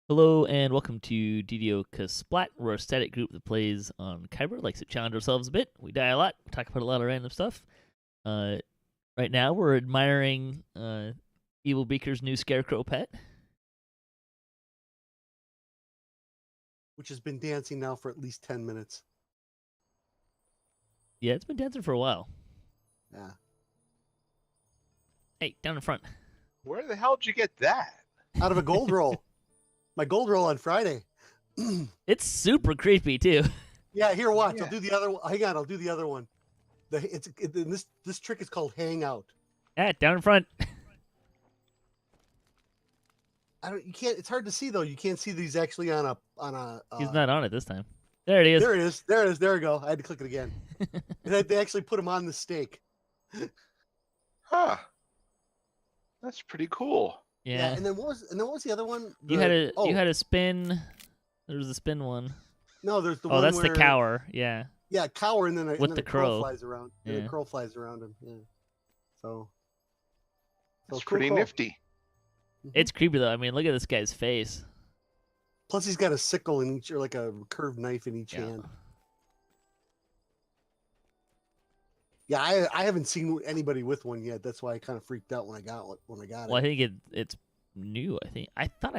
Hello and welcome to DDOCaSplat. We're a static group that plays on Khyber, likes to challenge ourselves a bit. We die a lot, we talk about a lot of random stuff. Right now we're admiring Evil Beaker's new Scarecrow pet. Which has been dancing now for at least 10 minutes. Yeah, it's been dancing for a while. Yeah. Hey, down in front. Where the hell did you get that? Out of a gold roll. My gold roll on Friday. It's super creepy too. Yeah, here, watch. Yeah. I'll do the other one. Hang on, I'll do the other one. This trick is called hangout. Yeah, down in front. You can't. It's hard to see though. You can't see these actually on a. He's not on it this time. There it is. There it is. There it is. There we go. I had to click it again. They actually put him on the stake. Huh. That's pretty cool. Yeah. And then what was the other one? You had a spin. There was a spin one. No, there's the one. Oh, that's where, the cower. Yeah. Yeah, cower, and then With the a crow crow. flies around. Yeah. And the crow flies around him. Yeah. So. That's cool, pretty cool. nifty. It's creepy though. I mean, look at this guy's face. Plus, he's got a sickle in each, or like a curved knife in each Yeah. hand. Yeah, I haven't seen anybody with one yet. That's why I kind of freaked out when I got it. Well, I think it's new. I thought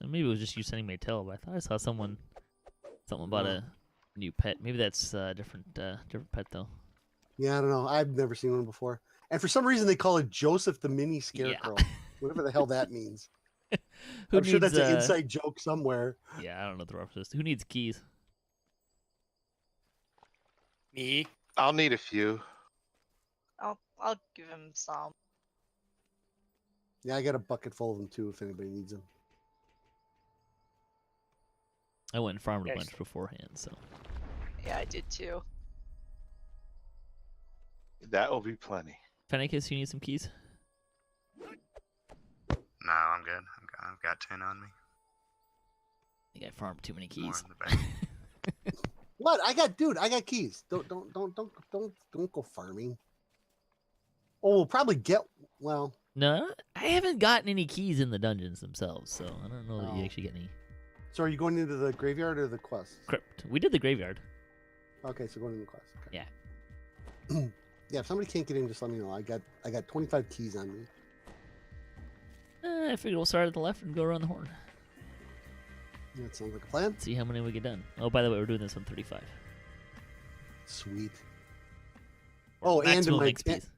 maybe it was just you sending me a tell, but I thought I saw something about a new pet. Maybe that's different pet though. Yeah, I don't know. I've never seen one before. And for some reason, they call it Joseph the Mini Scarecrow. Whatever the hell that means. I'm sure that's an inside joke somewhere. Yeah, I don't know the reference. Who needs keys? Me? I'll need a few. I'll give him some. Yeah, I got a bucket full of them too. If anybody needs them. I went and farmed a Yes. bunch beforehand, so. Yeah, I did too. That will be plenty. Fennicus, you need some keys? No, I'm good. I've got 10 on me. I think I farmed too many More keys. in the bank. What? I got keys. Don't go farming. Oh, we'll probably get. Well, No, I haven't gotten any keys in the dungeons themselves, so I don't know that you Oh. actually get any. so are you going into the graveyard or the quest? Crypt. We did the graveyard. Okay, so going into the quest. Okay. Yeah. Yeah, if somebody can't get in, just let me know. I got 25 keys on me. I figured we'll start at the left and go around the horn. That sounds like a plan. See how many we get done. Oh, by the way, we're doing this on 35. Sweet. Or Oh, and in maximum my XPs.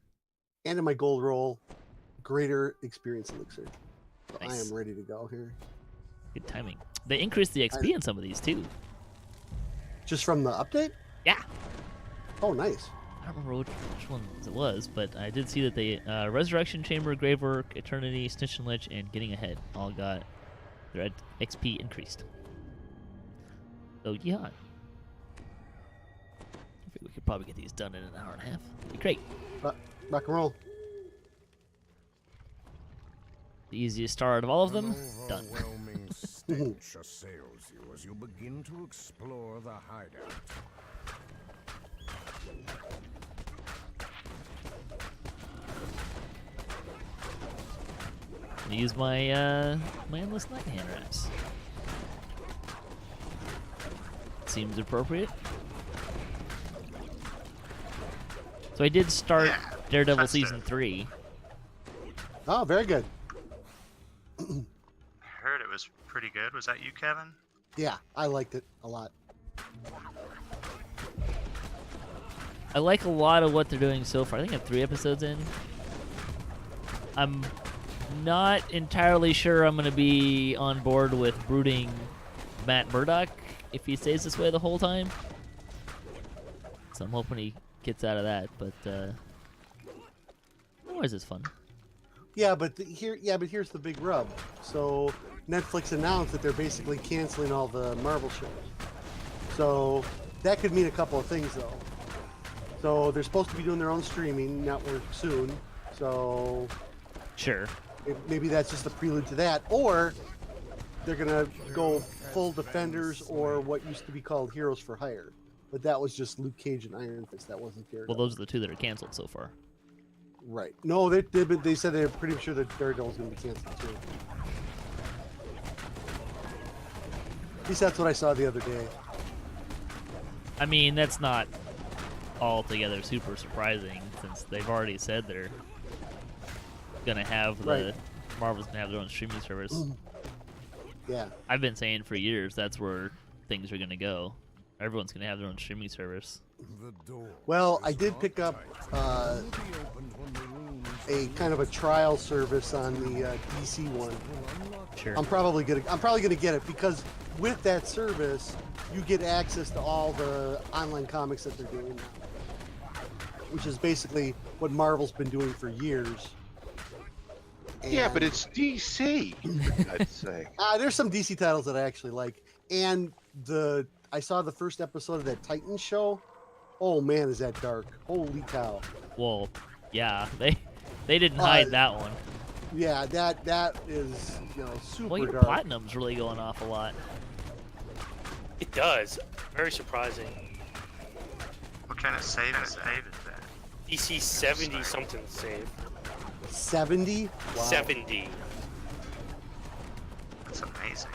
and in my gold roll, greater experience elixir. So I Nice. am ready to go here. Good timing. They increased the XP in some of these too. Just from the update? Yeah. Oh, nice. I don't remember which ones it was, but I did see that they Resurrection Chamber, Gravework, Eternity, Snitch and Lich, and Getting Ahead all got their XP increased. So yeah, I think we could probably get these done in an hour and a half. That'd be great. Rock and roll. The easiest start of all of them. An Done. overwhelming stench assails you as you begin to explore the hideout. I'm gonna use my my endless night hand wraps. Seems appropriate. So I did start Yeah, Daredevil that's season it. 3. Oh, very good. Heard it was pretty good. Was that you, Kevin? Yeah, I liked it a lot. I like a lot of what they're doing so far. I think I'm 3 episodes in. I'm not entirely sure I'm going to be on board with brooding Matt Murdock if he stays this way the whole time. So I'm hoping he gets out of that, but otherwise it's fun. Yeah, but here's the big rub. So Netflix announced that they're basically canceling all the Marvel shows. So that could mean a couple of things, though. So they're supposed to be doing their own streaming network soon. So Sure. maybe that's just a prelude to that, or they're gonna go full Defenders or what used to be called Heroes for Hire. But that was just Luke Cage and Iron Fist. That wasn't Daredevil. Well, those are the 2 that are canceled so far. Right. No, they said they're pretty sure that Daredevil's going to be canceled too. At least that's what I saw the other day. I mean, that's not altogether super surprising since they've already said they're gonna have Right. Marvel's gonna have their own streaming service. Yeah. I've been saying for years that's where things are gonna go. Everyone's gonna have their own streaming service. The door Well, is I did not pick up tight. It will be opened when the room is a kind of a trial service on the DC one. will unlock Sure. I'm probably gonna get it because with that service, you get access to all the online comics that they're doing now, which is basically what Marvel's been doing for years. Yeah, but And, it's DC. I'd say. there's some DC titles that I actually like, and I saw the first episode of that Titans show. Oh man, is that dark! Holy cow! Well, yeah, they didn't hide that one. Yeah, that is super Well, your dark. platinum's really going off a lot. It does. Very surprising. What kind of save is that? DC 70 something save. 70? Wow. 70. That's amazing.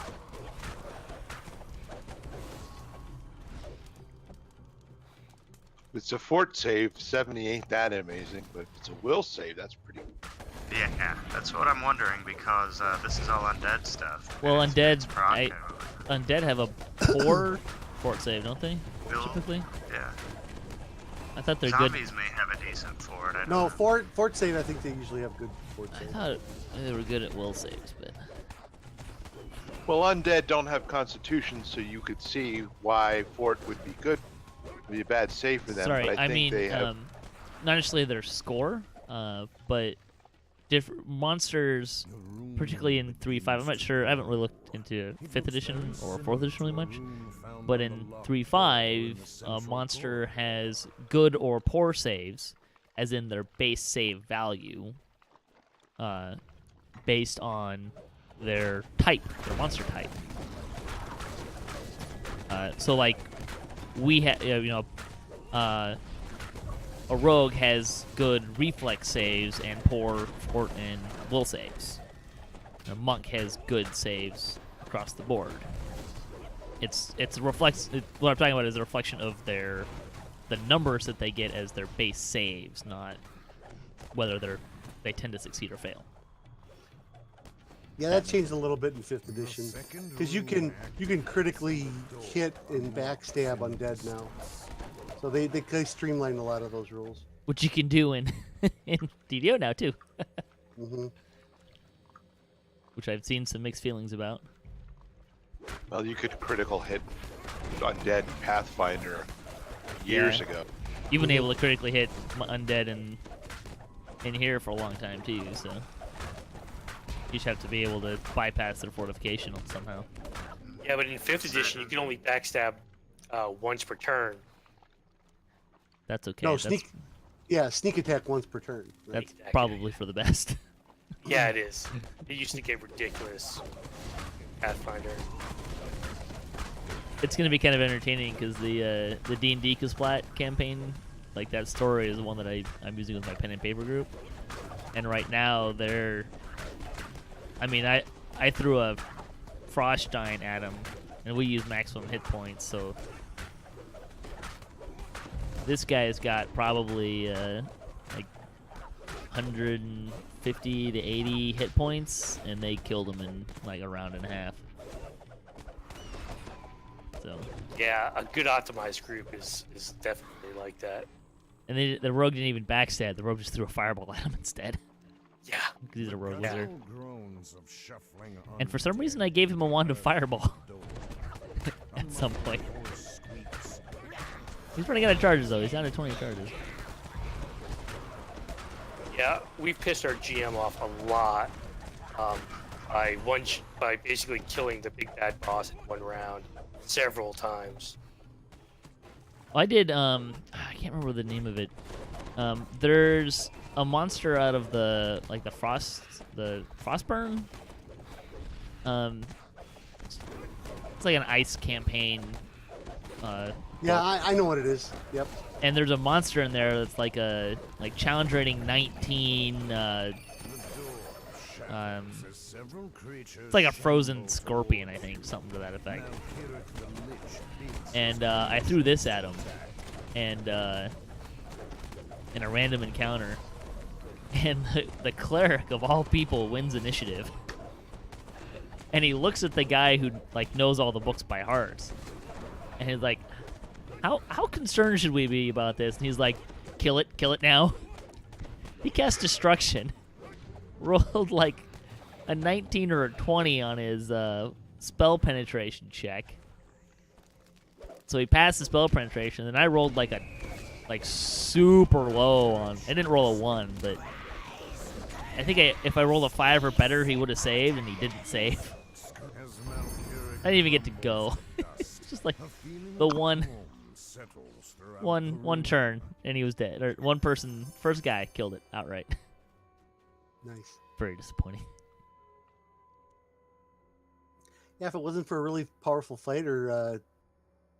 If it's a fort save, 70 ain't that amazing, but if it's a will save, that's pretty. Yeah, that's what I'm wondering because this is all undead stuff. Well, and undead, proc, Undead have a poor fort save, don't they? will- Typically, yeah. I thought they're good. Zombies may have a decent fort. I don't No, know. Fort save. I think they usually have good fort I save. thought they were good at will saves, but Well, undead don't have constitution, so you could see why fort would be good. Would be a bad save for them. sorry, but I think mean they have. not necessarily their score, but different monsters, the room particularly in will 3.5. I'm not sure. I haven't really looked into 5th edition or 4th edition really much. But in 3.5, a monster has good or poor saves, as in their base save value, based on their type, their monster type. So like, we have, a rogue has good reflex saves and poor fort and will saves. A monk has good saves across the board. What I'm talking about is a reflection of the numbers that they get as their base saves, not whether they tend to succeed or fail. Yeah, that changed a little bit in 5th edition because you can critically hit and backstab undead now. So they streamlined a lot of those rules. Which you can do in in DDO now too, Hmm. which I've seen some mixed feelings about. Well, you could critical hit undead Pathfinder years Yeah. ago. You've been able to critically hit undead in here for a long time too, so you just have to be able to bypass their fortification somehow. Yeah, but in 5th edition, you can only backstab once per turn. That's okay. No, sneak attack once per turn. That's Exactly. probably for the best. Yeah, it is. It used to get ridiculous. Pathfinder. It's gonna be kind of entertaining because the DDOCaSplat campaign, like that story, is the one that I'm using with my pen and paper group. And right now I threw a frost giant at him, and we use maximum hit points. So this guy's got probably like 150 to 80 hit points, and they killed him in like a round and a half. So, Yeah, a good optimized group is definitely like that. and the rogue didn't even backstab. The rogue just threw a fireball at him instead. Yeah. Because he's a rogue Yeah. wizard. Groans of shuffling And for some reason, I gave him a wand of fireball door. at some point. Voice squeaks. He's running out of charges though. He's down to 20 charges. Yeah, we've pissed our GM off a lot by basically killing the big bad boss in one round several times. I did. I can't remember the name of it. There's a monster out of the frostburn. It's like an ice campaign. Yeah, I know what it is. Yep. And there's a monster in there that's like challenge rating 19. It's like a frozen scorpion, I think, something to that effect. And I threw this at him, and in a random encounter, and the cleric of all people wins initiative. And he looks at the guy who like knows all the books by heart, and he's like, "How concerned should we be about this?" And he's like, kill it now." He cast destruction, rolled like a 19 or a 20 on his spell penetration check. So he passed the spell penetration, and I rolled like super low on. I didn't roll a 1, but I think if I rolled a 5 or better, he would have saved, and he didn't save. I didn't even get to go. It's just like the one turn, and he was dead. Or one person, first guy killed it outright. Nice. Very disappointing. Yeah, if it wasn't for a really powerful fighter,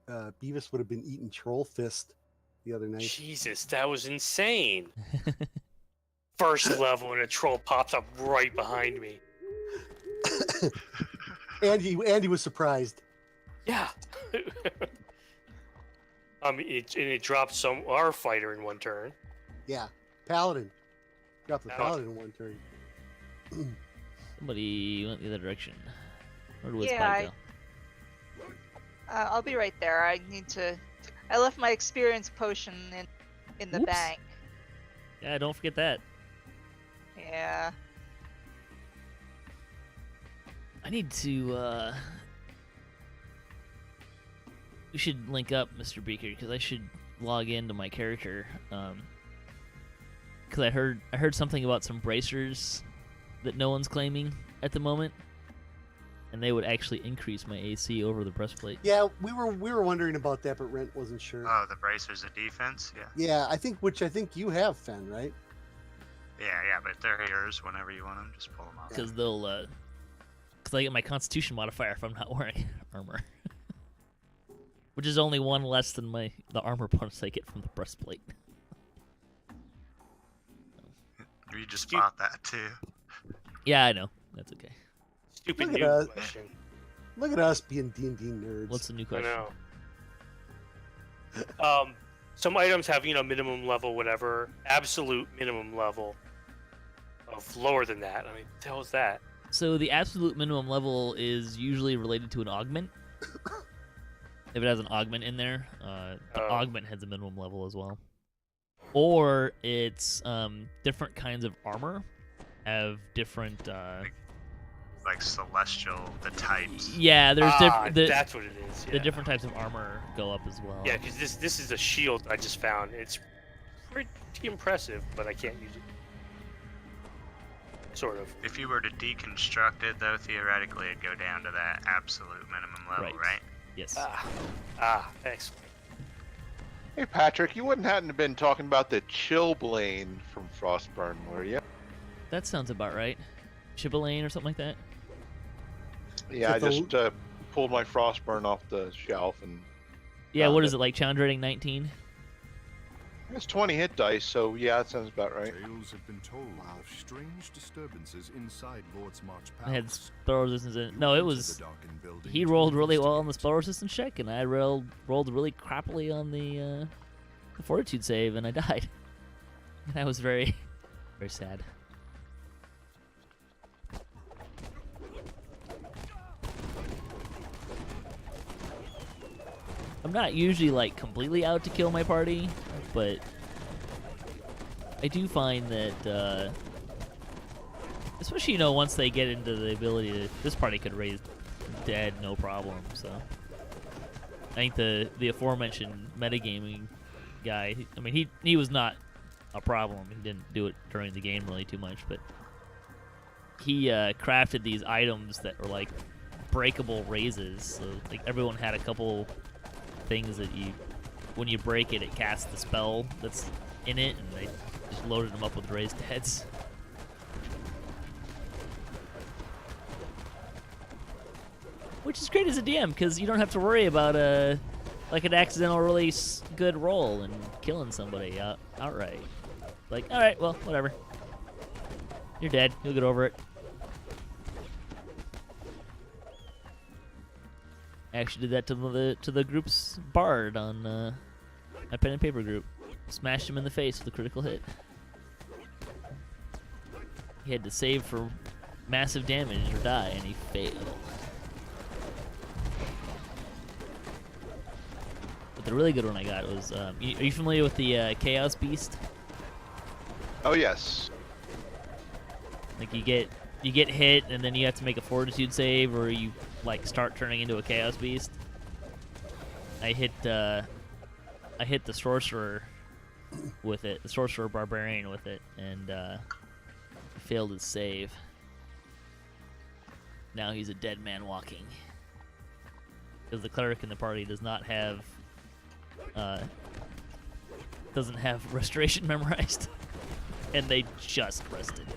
Beavis would have been eating Troll Fist the other night. Jesus, that was insane. First level, and a troll pops up right behind me. and he was surprised. Yeah. It dropped our fighter in one turn. Yeah, Paladin. Dropped the Paladin in one turn. Somebody went the other direction. Where did Yeah, go? I'll be right there. I left my experience potion in the Oops. bank. Yeah, don't forget that. Yeah. I need to, we should link up, Mr. Beaker, because I should log into my character. Because I heard something about some bracers that no one's claiming at the moment, and they would actually increase my AC over the breastplate. Yeah, we were wondering about that, but Rent wasn't sure. Oh, the bracers of defense? Yeah. Yeah, I think you have, Fen, right? Yeah, but they're yours whenever you want them. Just pull them off. Because because I get my Constitution modifier if I'm not wearing armor. Which is only 1 less than the armor bonus I get from the breastplate. You just bought that too. Yeah, I know. That's okay. Stupid Look at new us. question. Look at us being D&D nerds. What's the new I question? know. Some items have, minimum level, whatever. Absolute minimum level of lower than that. I mean, what the hell is that? So the absolute minimum level is usually related to an augment. If it has an augment in there, the augment has a minimum level as well. Or it's different kinds of armor have different. Like celestial, the types. Yeah, there's that's what it is. The different types of armor go up as well. Yeah, because this is a shield I just found. It's pretty impressive, but I can't use it. Sort of. If you were to deconstruct it, though, theoretically, it'd go down to that absolute minimum level, right? Yes. Excellent. Hey, Patrick, you wouldn't happen to have been talking about the Chillblade from Frostburn, were you? That sounds about right. Shibbolane or something like that. Yeah, I just pulled my Frostburn off the shelf and. Yeah, what is it, like challenge rating 19? It's 20 hit dice, so yeah, that sounds about right. Tales have been told of strange disturbances inside Lord's March I had Palace. spell resistance in it. No, it was. He rolled really well on the spell resistance check, and I rolled really crappily on the fortitude save, and I died. And I was very, very sad. I'm not usually like completely out to kill my party, but I do find that, especially once they get into the ability to, this party could raise dead no problem. So I think the aforementioned metagaming guy, I mean he was not a problem. He didn't do it during the game really too much, but he crafted these items that were like breakable raises. So like everyone had a couple things that when you break it casts the spell that's in it, and they just loaded them up with raised heads. Which is great as a DM, because you don't have to worry about like an accidental really good roll and killing somebody outright. Like, alright, well, whatever. You're dead. You'll get over it. I actually did that to the group's bard on my pen and paper group. Smashed him in the face with a critical hit. He had to save for massive damage or die, and he failed. But the really good one I got was, are you familiar with the Chaos Beast? Oh yes. Like you get hit, and then you have to make a fortitude save, or you like start turning into a Chaos Beast. I hit the sorcerer with it, the sorcerer barbarian with it, and failed his save. Now he's a dead man walking. Because the cleric in the party does not have doesn't have restoration memorized. And they just rested.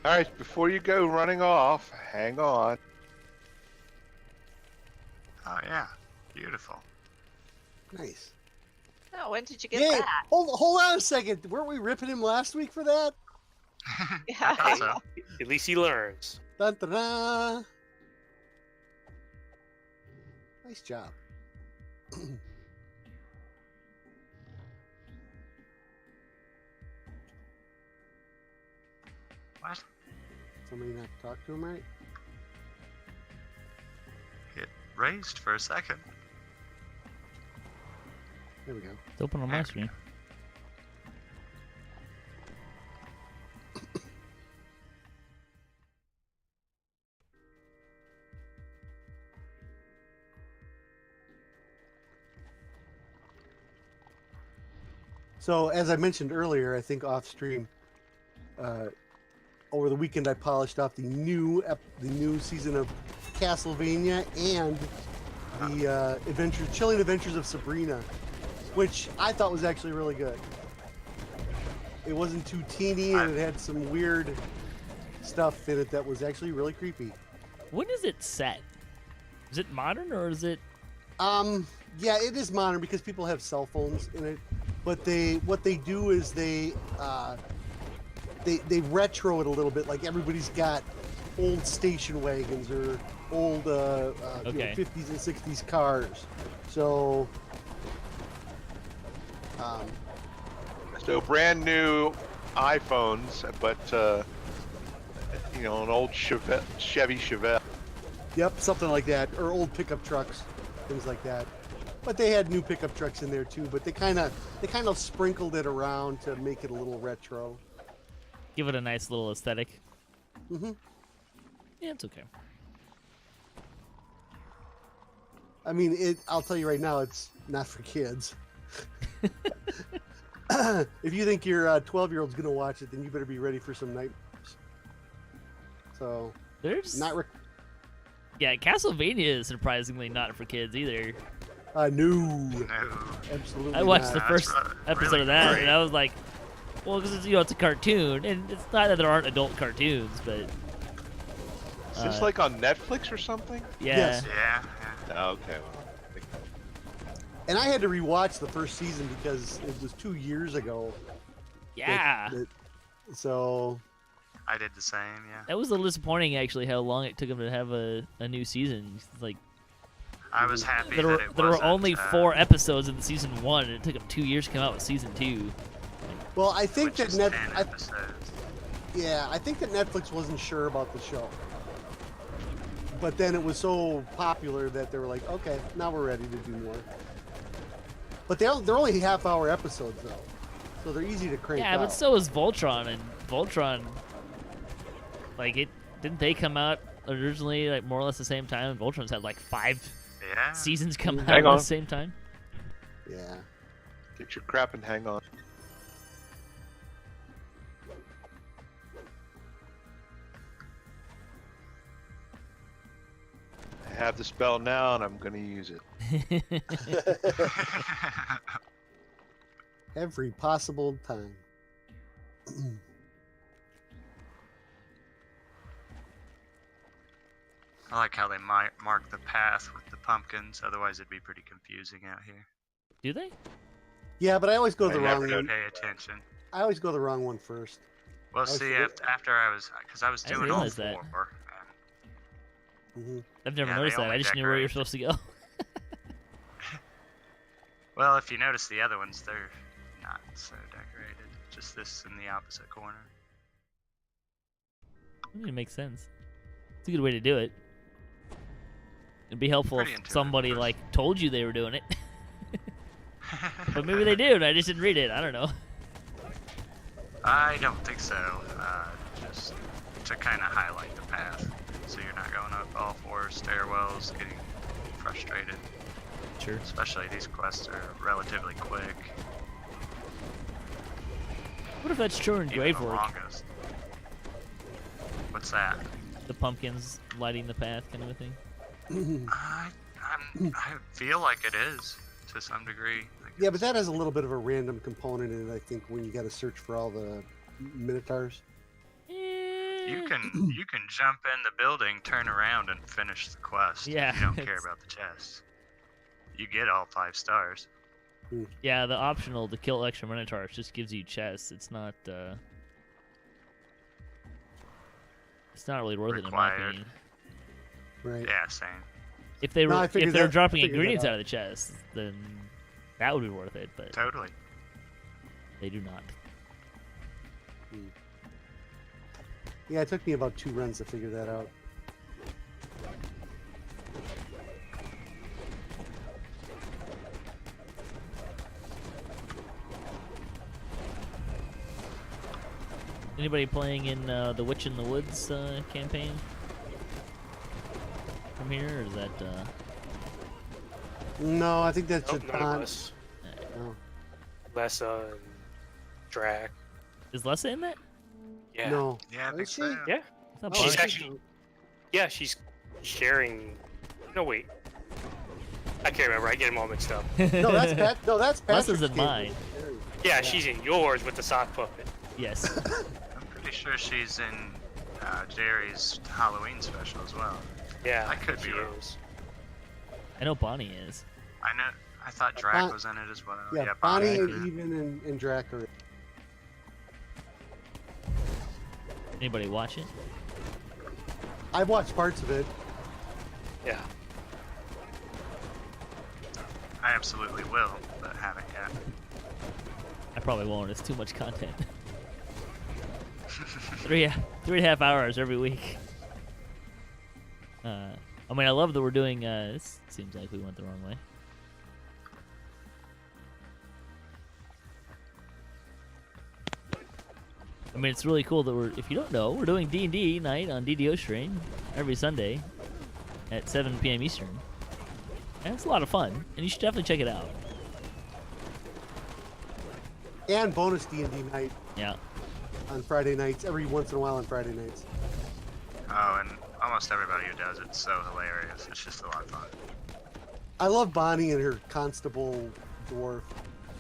All right, before you go running off, hang on. Oh yeah, beautiful. Nice. Oh, when did you get Yeah, that? hold on a second. Weren't we ripping him last week for that? I thought so. At least he learns. Dun, dun, dun. Nice job. What? Somebody not talk to him right? It raised for a second. There we go. It's open on my screen. So, as I mentioned earlier, I think off stream, over the weekend I polished off the new season of Castlevania and the Chilling Adventures of Sabrina, which I thought was actually really good. It wasn't too teeny, and it had some weird stuff in it that was actually really creepy. When is it set? Is it modern or is it? Yeah, it is modern because people have cell phones in it. But what they do is they retro it a little bit. Like everybody's got old station wagons or old Okay. 50s and 60s cars. So So brand new iPhones, but an old Chevy Chevelle. yep, something like that, or old pickup trucks, things like that. But they had new pickup trucks in there too. But they kind of sprinkled it around to make it a little retro. Give it a nice little aesthetic. Mm-hmm. Yeah, it's okay. I mean, I'll tell you right now, it's not for kids. If you think your 12-year-old's gonna watch it, then you better be ready for some nightmares. So There's not. Yeah, Castlevania is surprisingly not for kids either. No, No. absolutely. I watched not. the first episode really of that, great. and I was like, well, because it's a cartoon, and it's not that there aren't adult cartoons, but Is this like on Netflix or something? yeah. Yes. Yeah. Oh, okay. Well, And I had to rewatch the first season because it was 2 years ago. Yeah. So I did the same. Yeah. That was a little disappointing, actually, how long it took them to have a new season. It's like I was happy there that were wasn't, only 4 episodes in season 1, and it took them 2 years to come out with season 2. well, I think which that is 10 episodes. I think that Netflix wasn't sure about the show. But then it was so popular that they were like, okay, now we're ready to do more. But they're only half-hour episodes though, so they're easy to crank Yeah, out. but so is Voltron, and Voltron, like didn't they come out originally like more or less the same time? And Voltron's had like 5 Yeah. seasons come out Hang at on. the same time. Yeah. get your crap and hang on. I have the spell now, and I'm going to use it. Every possible time. I like how they might mark the path with the pumpkins. Otherwise, it'd be pretty confusing out here. Do they? Yeah, but I always go the You wrong never one. pay attention. I always go the wrong one first. Well, I see, forget- after I was, because I was I didn't doing all realize that. four. Hmm I've never Yeah, they noticed that. only I just knew where you're decorate. supposed to go. Well, if you notice the other ones, they're not so decorated. Just this in the opposite corner. I mean, it makes sense. It's a good way to do it. It'd be helpful Pretty if intuitive, somebody first. like told you they were doing it. But maybe they do, and I just didn't read it. I don't know. I don't think so. Just to kind of highlight the path, so you're not going up all four stairwells, getting frustrated. Sure. Especially these quests are relatively quick. What if that's true in Even grave the work? longest. What's that? The pumpkins lighting the path, kind of a thing. I feel like it is to some degree. Like Yeah, but it's- that has a little bit of a random component in it, I think, when you got to search for all the minotaurs. You can jump in the building, turn around, and finish the quest. Yeah, You don't care it's- about the chest. You get all 5 stars. Yeah, the optional to kill extra minotaurs just gives you chests. It's not. It's not really worth it in my Required. opinion. Right. Yeah, same. If they No, I were, if figured they're that- dropping figured that ingredients out. out of the chest, then that would be worth it. But Totally. they do not. Yeah, it took me about 2 runs to figure that out. Anybody playing in the Witch in the Woods campaign from here, or is that? No, I think that's Nope, just none of on. us. No. Lessa and Drac. Is Lessa in that? Yeah. No. Yeah, I think Is she? so. Yeah. It's not Oh, She's Bonnie. actually. Yeah, she's sharing. No, wait. I can't remember. I get them all mixed up. No, that's Pat. No, that's Patrick's Lessa's in game. mine. Yeah, she's in yours with the sock puppet. Yes. I'm pretty sure she's in Jerry's Halloween special as well. Yeah, I could be she wrong. is. I know Bonnie is. I know. I thought Drac Bon- was in it as well. Yeah, Bonnie. Bonnie and yeah. Even and Drac are. Anybody watch it? I've watched parts of it. Yeah. I absolutely will, but haven't yet. I probably won't. It's too much content. 3.5 hours every week. I mean, I love that we're doing. This seems like we went the wrong way. I mean, it's really cool that we're. If you don't know, we're doing D&D night on DDO stream every Sunday at 7 p.m. Eastern, and it's a lot of fun. And you should definitely check it out. And bonus D&D night Yeah. on Friday nights, every once in a while on Friday nights. Oh, and almost everybody who does it's so hilarious. It's just a lot of fun. I love Bonnie and her constable dwarf.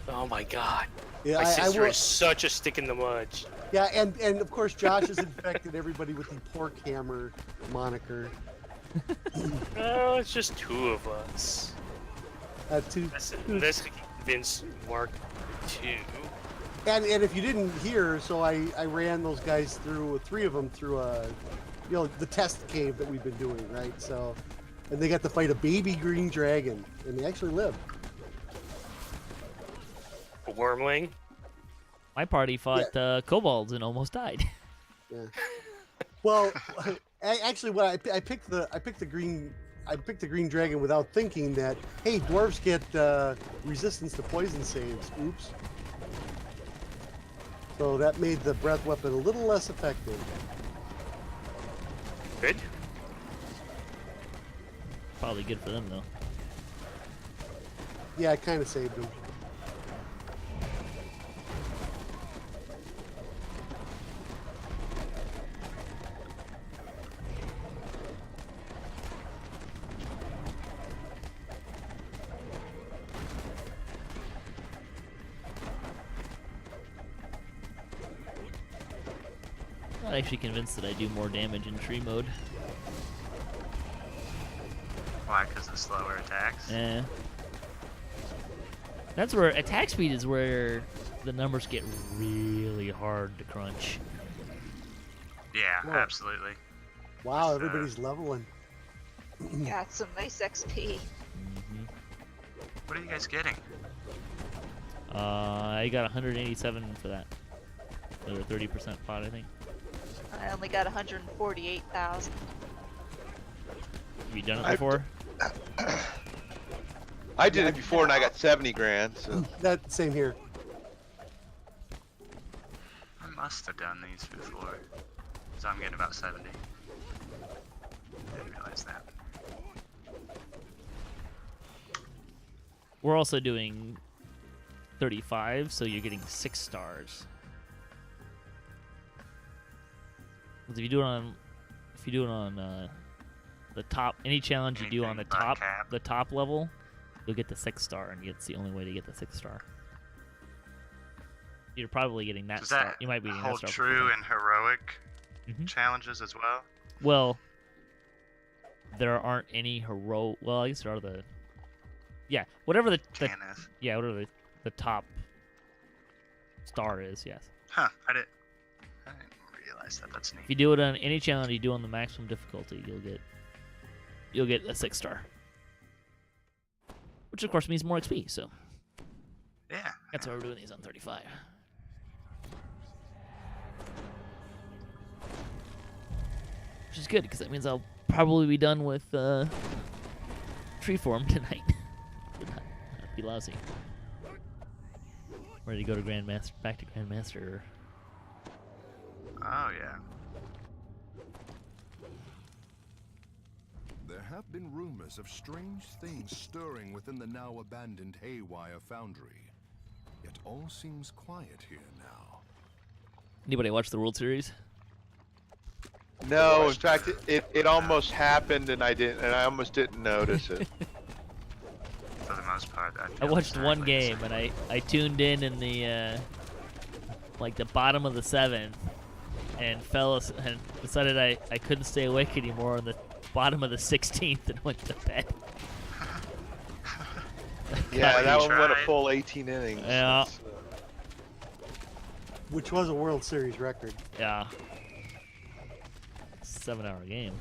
Oh my god. Yeah, My I sister will, is such a stick in the mud. yeah, and of course Josh has infected everybody with the pork hammer moniker. Oh, it's just 2 of us. Two, This can convince Mark 2. and if you didn't hear, so I ran those guys through 3 of them through the test cave that we've been doing, right? So, and they got to fight a baby green dragon, and they actually lived. A wormling. My party fought kobolds and almost died. Yeah. Well, actually, what I picked the green dragon without thinking that, hey, dwarves get resistance to poison saves. Oops. So that made the breath weapon a little less effective. Good. Probably good for them though. Yeah, it kind of saved them. Not actually convinced that I do more damage in tree mode. Why? Because of slower attacks? Yeah. That's where attack speed is where the numbers get really hard to crunch. Yeah, Whoa. absolutely. Wow, everybody's leveling. Got some nice XP. What are you guys getting? I got 187 for that. For the 30% pot, I think. I only got 148,000. Have you done it before? I did it before and I got 70 grand. So. That same here. I must have done these before. So I'm getting about 70. Didn't realize that. We're also doing 35, so you're getting 6 stars. 'Cause if you do it on the top, any challenge you do on the Anything but top, cap. the top level, you'll get the 6 star, and it's the only way to get the 6 star. You're probably getting that Does star. that You might be getting hold that star. true in heroic Mhm. challenges as well? Well, there aren't any heroic. Well, I guess there are the. Yeah, whatever the Kenneth. yeah, whatever the top star is. Yes. Huh, I didn't realize that. That's neat. If you do it on any challenge you do on the maximum difficulty, you'll get a 6 star. Which of course means more XP, so Yeah. that's why we're doing these on 35. Which is good, because that means I'll probably be done with Treeform tonight. Would not be lousy. Ready to go to Grandmaster, back to Grandmaster. Oh, yeah. There have been rumors of strange things stirring within the now abandoned Haywire Foundry. Yet all seems quiet here now. Anybody watch the World Series? No, in fact, it almost happened and I almost didn't notice it. For the most part, I watched one game and I tuned in the like the bottom of the 7th and and decided I couldn't stay awake anymore on the bottom of the 16th and went to bed. Yeah, that one went a tried. full 18 innings. Yeah. Which was a World Series record. Yeah. 7-hour game.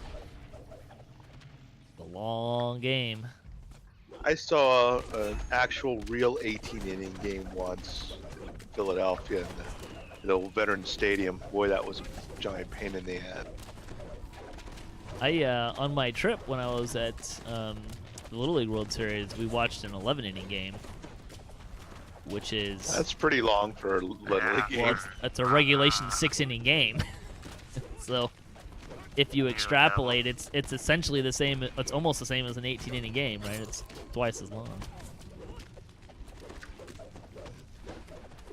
The long game. I saw an actual real 18-inning game once in Philadelphia in the old Veterans Stadium. Boy, that was a giant pain in the head. On my trip when I was at the Little League World Series, we watched an 11-inning game, which is That's pretty long for a Little League game. well, it's a regulation 6-inning game. So if you extrapolate, it's essentially the same. It's almost the same as an 18-inning game, right? It's twice as long.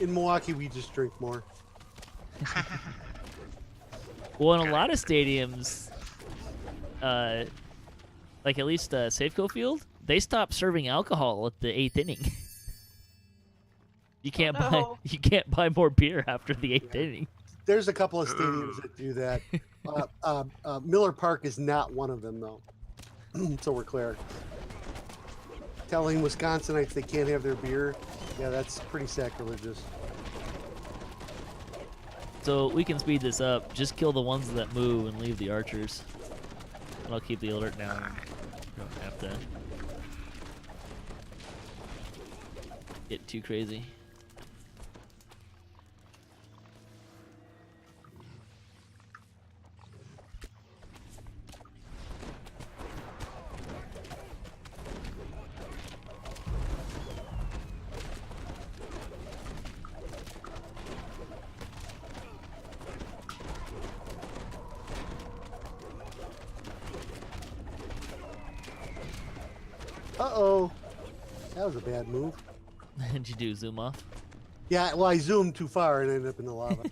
In Milwaukee, we just drink more. Well, in a lot of stadiums, like at least Safeco Field, they stopped serving alcohol at the 8th inning. You can't no. you can't buy more beer after the 8th inning. There's a couple of stadiums that do that. Miller Park is not one of them, though. So we're clear. Telling Wisconsinites they can't have their beer, yeah, that's pretty sacrilegious. So we can speed this up. Just kill the ones that move and leave the archers. And I'll keep the alert down. You don't have to get too crazy. Uh-oh. That was a bad move. Did you do zoom off? Yeah, well, I zoomed too far and ended up in the lava.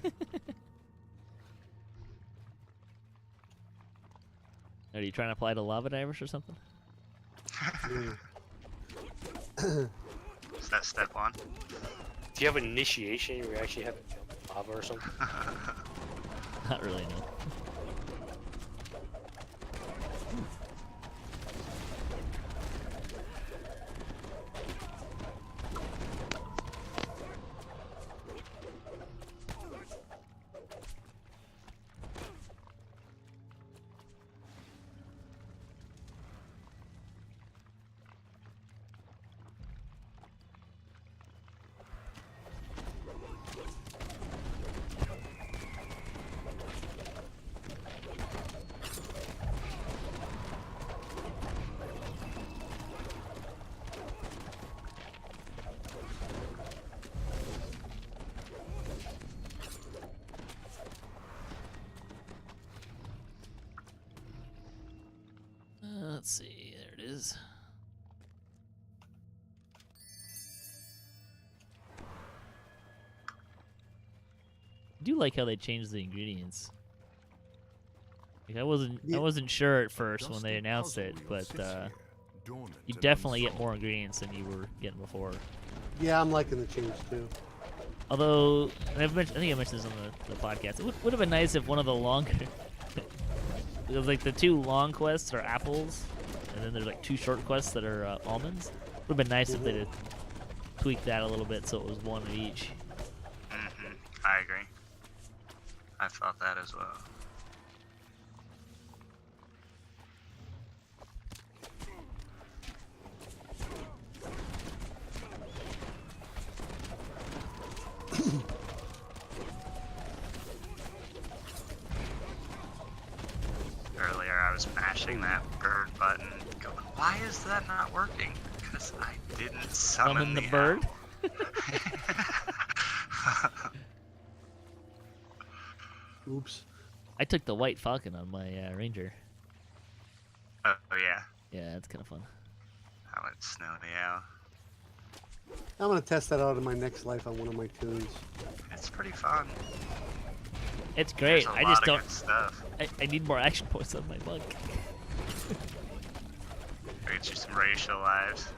Are you trying to apply to lava divers or something? Is that step 1? Do you have an initiation where you actually have to jump in lava or something? Not really, no. let's see. There it is. I do like how they changed the ingredients. Like I wasn't sure at first when they announced it, but you definitely get more ingredients than you were getting before. Yeah, I'm liking the change too. Although, and I think I mentioned this on the podcast, it would have been nice if one of the longer, it was like the 2 long quests are apples, and then there's like 2 short quests that are almonds. Would have been nice if they'd tweaked that a little bit so it was 1 of each. I agree. I thought that as well. Earlier I was mashing that bird button going, why is that not working? Because I didn't summon the bird? Oops. I took the white falcon on my ranger. Oh yeah, Yeah, that's kind of fun. I went snowy out. I'm gonna test that out in my next life on one of my tunes. It's pretty fun. It's great. There's a I lot just of don't. good stuff. I need more action points on my bug. Get you some racial lives.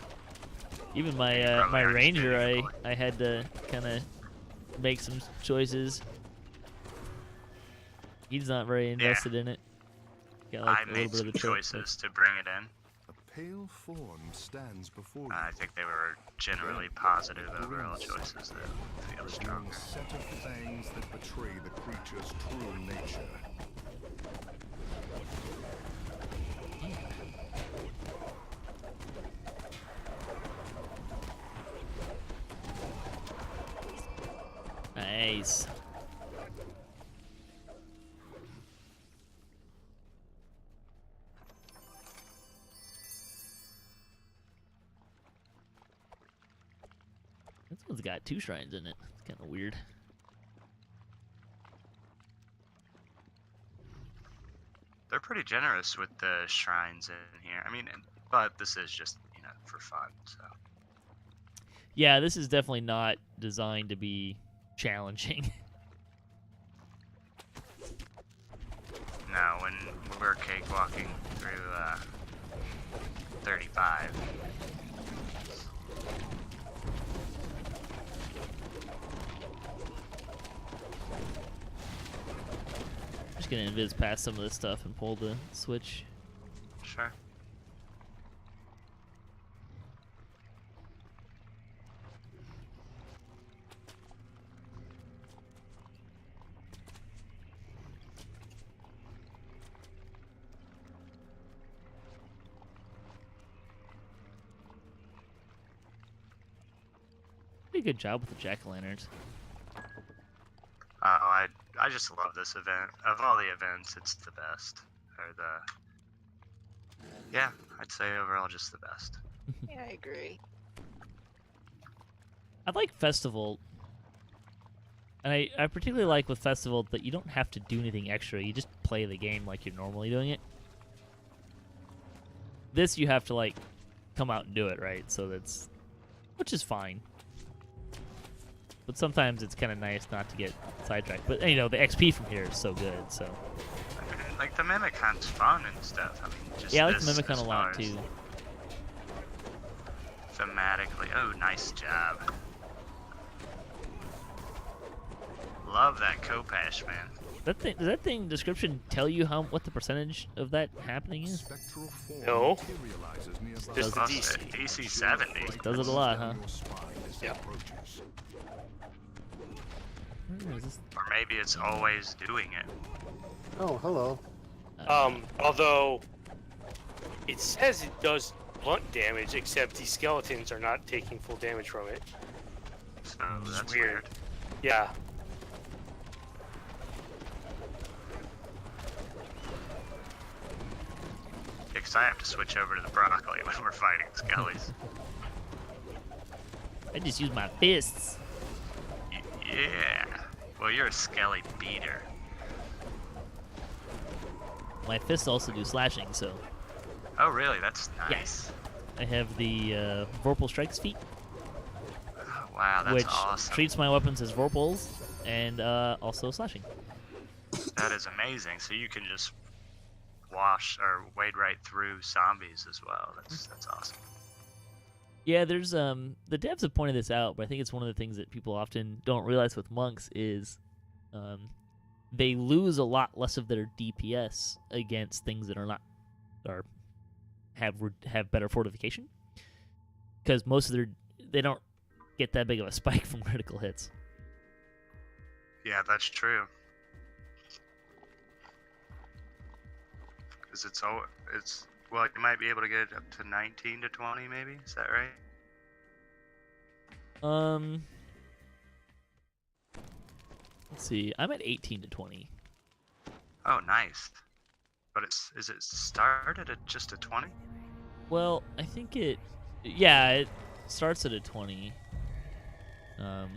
Even my Probably my aren't ranger, stable. I had to kind of make some choices. He's not very invested in it. Got like I a made little bit some of the choice. choices to bring it in. A pale form stands before you. I think they were generally positive overall choices that feel There's stronger. a set of fangs that betray the creature's true nature. Nice. This one's got 2 shrines in it. It's kind of weird. They're pretty generous with the shrines in here. I mean, but this is just, for fun, so. Yeah, this is definitely not designed to be challenging. No, when we're cakewalking through 35. I'm just gonna invis past some of this stuff and pull the switch. Sure. Pretty good job with the jack-o'-lanterns. I just love this event. Of all the events, it's the best. Yeah, I'd say overall just the best. Yeah, I agree. I like Festival, and I particularly like with Festival that you don't have to do anything extra. You just play the game like you're normally doing it. This you have to like come out and do it, right? So which is fine. But sometimes it's kind of nice not to get sidetracked. But the XP from here is so good. So Like the Mimic Hunt's fun and stuff. I mean, just yeah, I like the this Mimic Hunt a as lot far as too. Thematically, oh, nice job. Love that Kopash, man. Does that thing description tell you what the percentage of that happening is? Spectral form No. materializes nearby. Just the Plus, DC. DC 70. Does it a lot, huh? Your spine as it Yeah. approaches. Where is this? Or maybe it's always doing it. Oh, hello. Although it says it does blunt damage, except the skeletons are not taking full damage from it. So It's that's weird. weird. Yeah. Because I have to switch over to the broccoli when we're fighting skellies. I just use my fists. Yeah. Well, you're a skelly beater. My fists also do slashing, so Oh, really? That's nice. I have the Vorpal Strikes feat, Oh, wow, that's which awesome. treats my weapons as Vorpals and also slashing. That is amazing. So you can just wash or wade right through zombies as well. That's awesome. Yeah, there's the devs have pointed this out, but I think it's one of the things that people often don't realize with monks is they lose a lot less of their DPS against things that are not or have better fortification, because most of they don't get that big of a spike from critical hits. Yeah, that's true. Because it's well, you might be able to get it up to 19 to 20, maybe. Is that right? Let's see. I'm at 18 to 20. Oh, nice. But is it started at just a 20? Well, I think it starts at a 20. I'm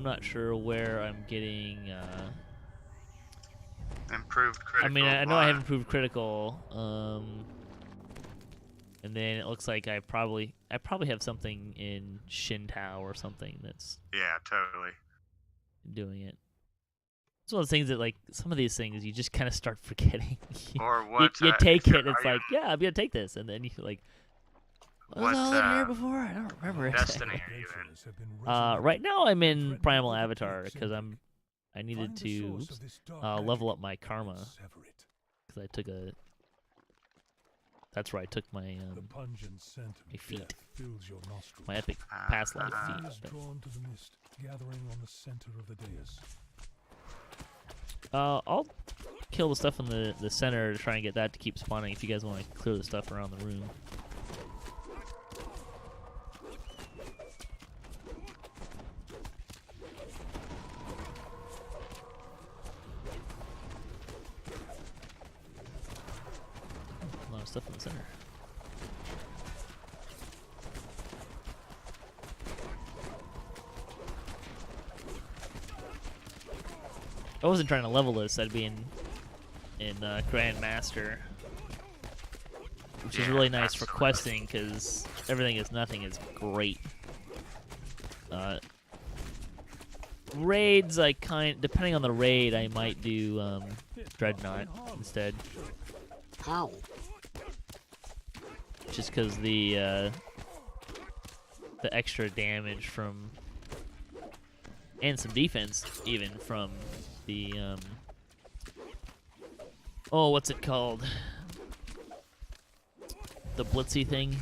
not sure where I'm getting. Improved critical. I mean, I know I have improved critical. And then it looks like I probably have something in Shintao or something that's Yeah, totally. doing it. It's one of those things that, like, some of these things you just kind of start forgetting. Or what? You take it, are it's you- like, yeah, I'm gonna take this, and then you like, was What, all in here before? I don't remember. Destiny are you in? Right now I'm in Primal Avatar because I needed to level up my karma because I took a. That's where I took my feat, my epic past life feat. I'll kill the stuff in the center to try and get that to keep spawning. If you guys want to clear the stuff around the room. A lot of stuff in the center. I wasn't trying to level this. I'd be in Grand Master, which is really nice for questing because everything is nothing is great. Raids, depending on the raid, I might do Dreadnought instead, How? just because the extra damage from and some defense even from the what's it called? The blitzy thing,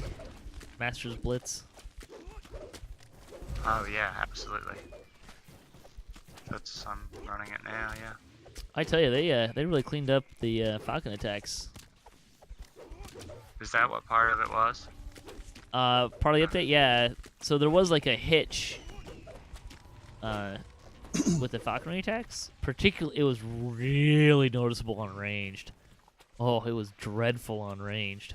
Master's Blitz. Oh yeah, absolutely. I'm running it now. Yeah. I tell you, they really cleaned up the Falcon attacks. Is that what part of it was? Part of the update, yeah. So there was like a hitch with the falconry attacks. Particularly, it was really noticeable on ranged. Oh, it was dreadful on ranged.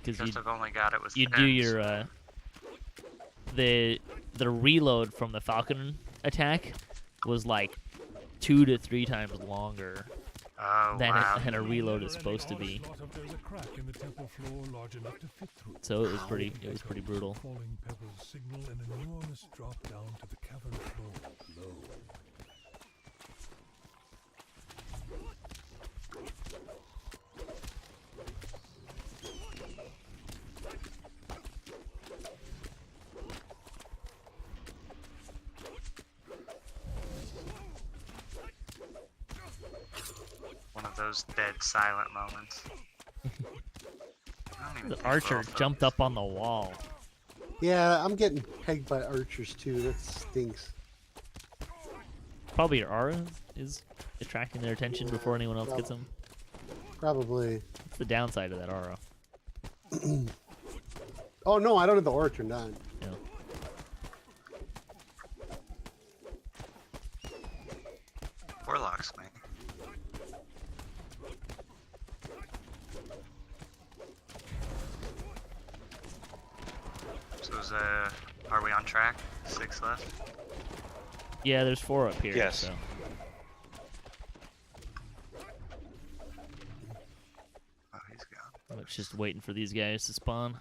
Because I've only got it with you 10, do your the reload from the falcon attack was like 2 to 3 times longer than a reload is supposed to be. So it was pretty brutal. One of those dead silent moments. I don't even The think archer both of jumped them- up on the wall. Yeah, I'm getting pegged by archers too. That stinks. Probably your aura is attracting their attention before anyone else gets them. Probably. It's the downside of that aura. Oh no, I don't have the aura turned on. You know. Warlocks, mate. So are we on track? 6 left? Yeah, there's 4 up here. Yes. So. It's just waiting for these guys to spawn.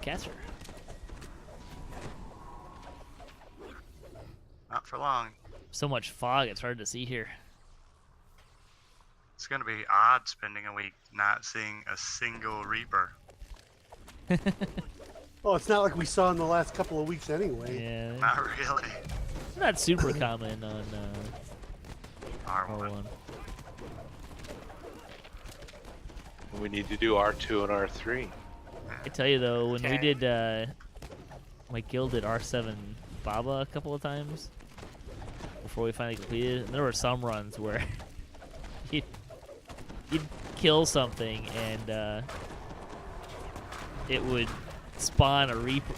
Caster. Not for long. So much fog, it's hard to see here. It's gonna be odd spending a week not seeing a single Reaper. Oh, it's not like we saw in the last couple of weeks anyway. Yeah, Not really. not super common on R1. R1. We need to do R2 and R3. I tell you though, when we Okay. did, my guild did R7 Baba a couple of times before we finally completed it, and there were some runs where you'd kill something and it would spawn a reaper,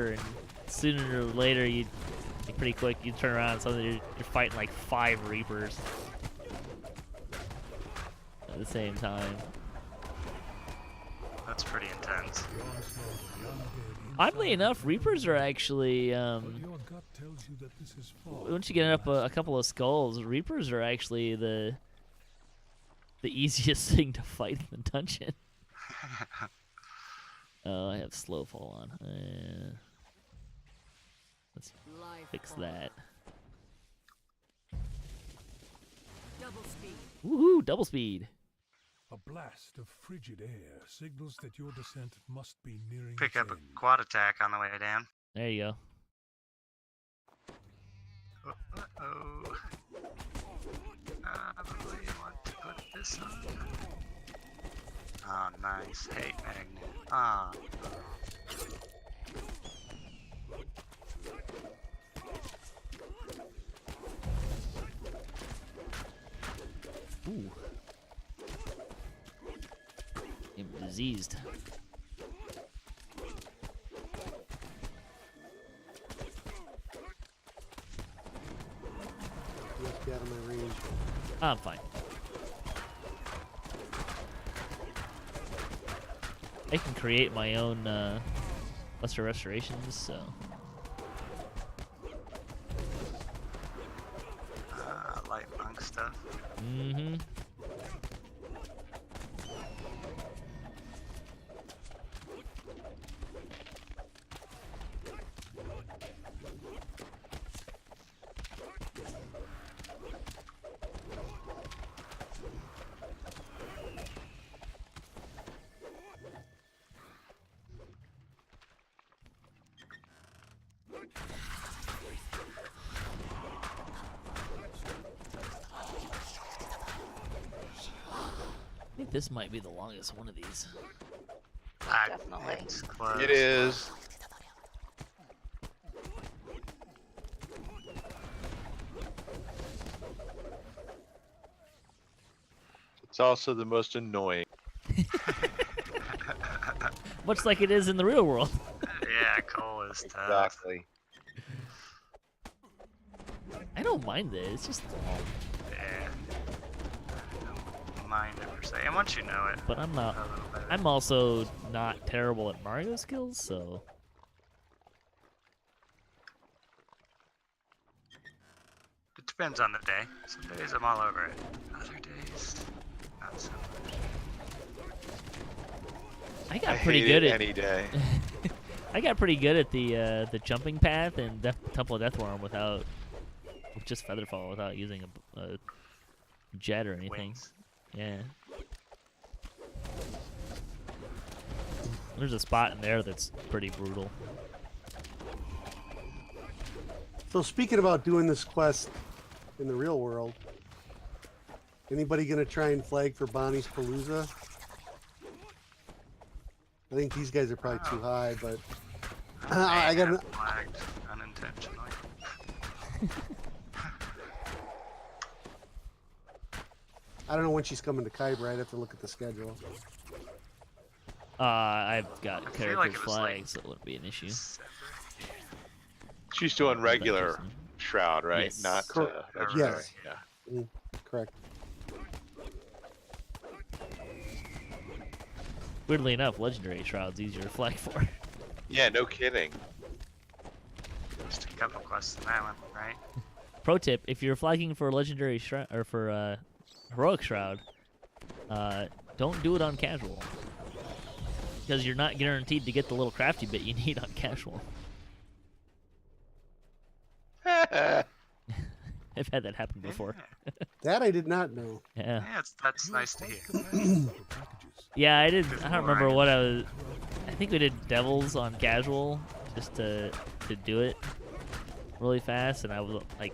and sooner or later pretty quick you'd turn around and suddenly you're fighting like 5 reapers at the same time. That's pretty intense. Oddly enough, reapers are actually once you get up a couple of skulls, reapers are actually the easiest thing to fight in the dungeon. Oh, I have slow fall on. Let's fix that. Double speed. Woohoo! Double speed. A blast of frigid air signals that your descent must be nearing Pick its up a end. quad attack on the way down. There you go. Uh-oh. Probably want to put this on. Oh, nice. Hate magnet. Ah. Ooh. I'm diseased. Let's get out of my range. I'm fine. I can create my own lesser restorations, so. Light monk stuff. Mm-hmm. I think this might be the longest one of these. Definitely. It's close. It is. It's also the most annoying. Much like it is in the real world. Yeah, coal is tough. Exactly. I don't mind it. It's just, Yeah. Don't mind it per se. And once you know it, but I'm not. a little better. I'm also not terrible at Mario skills, so. It depends on the day. Some days I'm all over it. Other days, not so much. I got I pretty hate good it at. any day. I got pretty good at the jumping path and Temple of Deathworm with just Featherfall without using a jet or anything. Wings. Yeah. There's a spot in there that's pretty brutal. So speaking about doing this quest in the real world, anybody gonna try and flag for Bonnie's Palooza? I think these guys are probably too high, but I got an, Flagged unintentionally. I don't know when she's coming to Khyber. I'd have to look at the schedule. I've got I feel characters like it was flying, like so it wouldn't be an issue. December. Yeah. She's doing regular Interesting. Shroud, right? Yes. Not legendary. Yes. Yeah. Mm, correct. Weirdly enough, legendary shroud's easier to flag for. Yeah, no kidding. Just a couple quests in that one, right? Pro tip: if you're flagging for legendary shroud or for heroic shroud, don't do it on casual because you're not guaranteed to get the little crafty bit you need on casual. Yeah. I've had that happen before. That I did not know. Yeah. Yeah, that's nice to hear. Yeah, I did. I Before don't remember I- what I was. I think we did devils on casual just to do it really fast, and I was like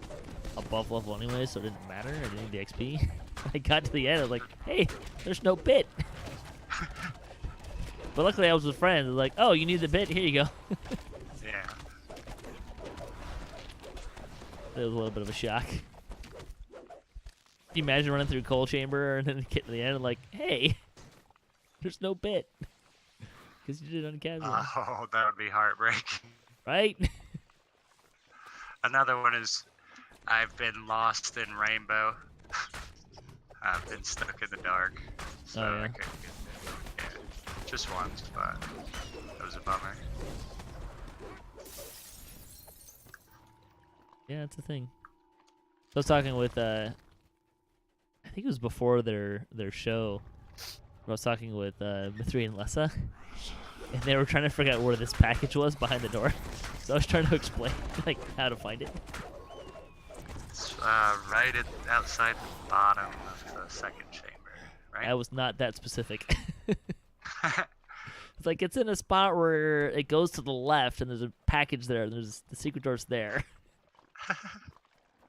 above level anyway, so it didn't matter. I didn't need the XP. I got to the end, I was like, "Hey, there's no bit." But luckily, I was with friends. I was like, "Oh, you need the bit? Here you go." Yeah. It was a little bit of a shock. Can you imagine running through Coal Chamber and then get to the end and like, "Hey, there's no bit," because you did it on casual, Oh, that would be heartbreaking. right? Another one is I've been lost in Rainbow. I've been stuck in the dark. So Oh, yeah? I couldn't get there. Yeah, just once, but it was a bummer. Yeah, it's a thing. I was talking with I think it was before their show. I was talking with Mithri and Lessa, and they were trying to figure out where this package was behind the door. So I was trying to explain like how to find it. It's right outside the bottom of the second chamber, right? I was not that specific. It's like it's in a spot where it goes to the left, and there's a package there, and there's the secret door's there.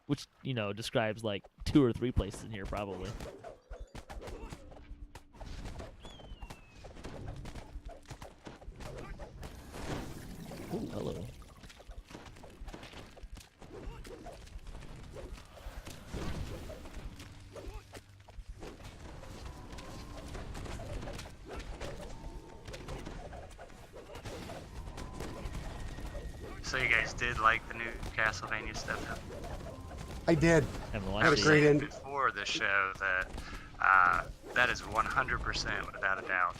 Which, you know, describes like 2 or 3 places in here, probably. Ooh, hello. So you guys did like the new Castlevania stuff? I did. Haven't Had a watched it great yet. end. Before the show that that is 100% without a doubt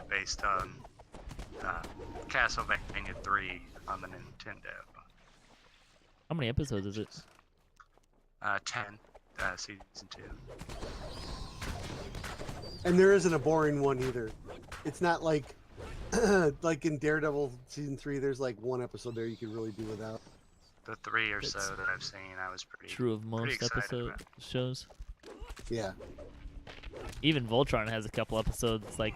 based on Castlevania 3 on the Nintendo. How many episodes is it? 10, season 2. And there isn't a boring one either. It's not like like in Daredevil season 3. There's like one episode there you could really do without. The 3 or so That's that I've seen, I was pretty True of pretty most excited episode about. shows. Yeah. Even Voltron has a couple episodes like,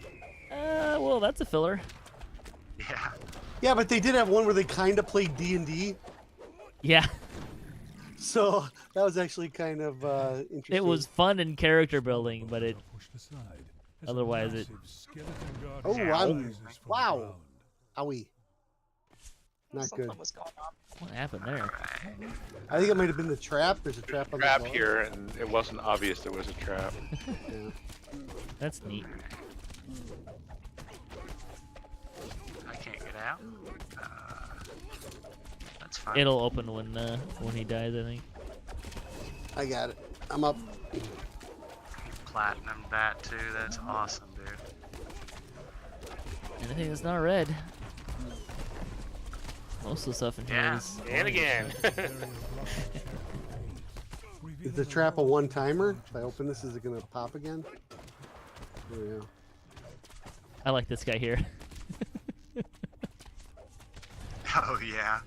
well, that's a filler. Yeah. Yeah, but they did have one where they kind of played D&D. Yeah, So that was actually kind of interesting. it was fun in character building, but it otherwise it. Oh, Yeah. wow. Owie. Not Something good. was going on. What happened there? Alright. I think it might have been the trap. There's a trap on Trap the floor. here, and it wasn't obvious there was a trap. Yeah. That's neat. I can't get out. That's fine. It'll open when he dies, I think. I got it. I'm up. Platinum that too. That's awesome, dude. Anything that's not red. Most of the stuff in here Yeah. is. And again. Is the trap a one-timer? If I open this, is it going to pop again? There we go. I like this guy here. Oh yeah.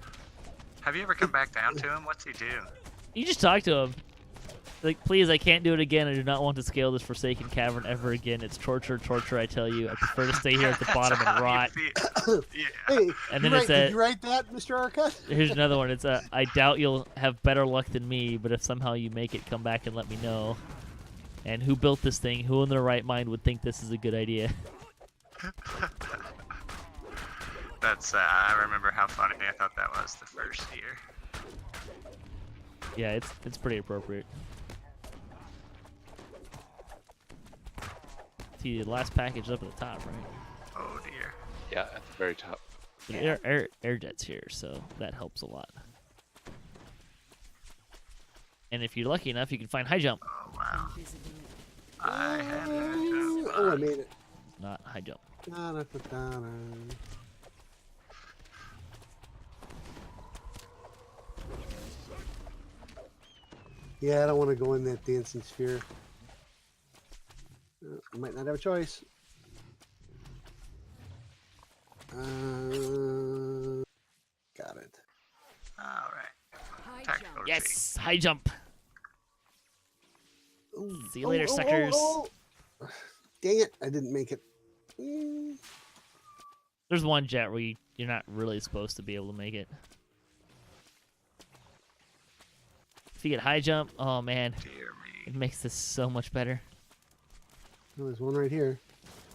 Have you ever come back down to him? What's he do? You just talk to him. Like, please, I can't do it again. I do not want to scale this Forsaken Cavern ever again. It's torture, torture, I tell you. I prefer to stay here at the bottom and rot. Yeah. Hey, And you then write, it's did you write that, Mr. Arcott? Here's another one. It's I doubt you'll have better luck than me, but if somehow you make it, come back and let me know. And who built this thing? Who in their right mind would think this is a good idea? That's I remember how funny I thought that was the first year. Yeah, it's pretty appropriate. the last package up at the top, right? Oh dear. Yeah, at the very top. But air jets here, so that helps a lot. And if you're lucky enough, you can find high jump. Oh wow. Visiting. I had it. Oh, I made it. Not high jump. Da-da-da-da-da. Yeah, I don't want to go in that dancing sphere. I might not have a choice. Got it. All right. High Tactical jump. Yes, high jump. Ooh. See you later, suckers. Dang it, I didn't make it. Mm. There's one jet where you're not really supposed to be able to make it. If you get high jump, oh man, Dear me. it makes this so much better. Oh, there's one right here.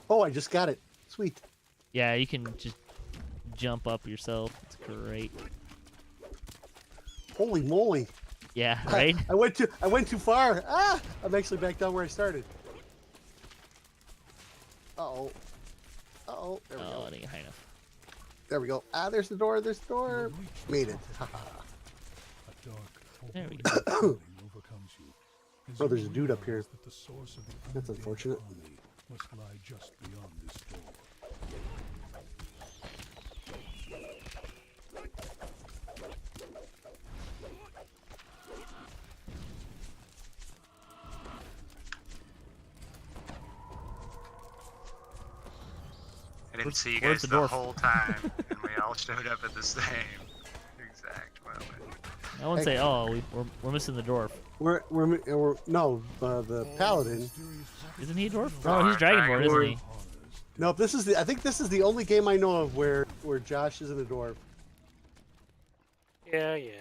Oh, I just got it. Sweet. Yeah, you can just jump up yourself. It's great. Holy moly. Yeah, right? I went too far. Ah! I'm actually back down where I started. Uh-oh. Uh-oh. There we Oh, go. I didn't get high enough. There we go. Ah, there's the door. There's the door. Made it. There we go. Oh, there's a dude up here. That's unfortunate. Must lie just beyond this door. I didn't see you Where's guys the the dwarf? whole time, and we all showed up at the same exact moment. I won't say, oh, we're missing the dwarf. We're no, the paladin. Isn't he a dwarf? Oh, he's Dragonborn, isn't he? Nope, I think this is the only game I know of where Josh isn't a dwarf. Yeah, yeah.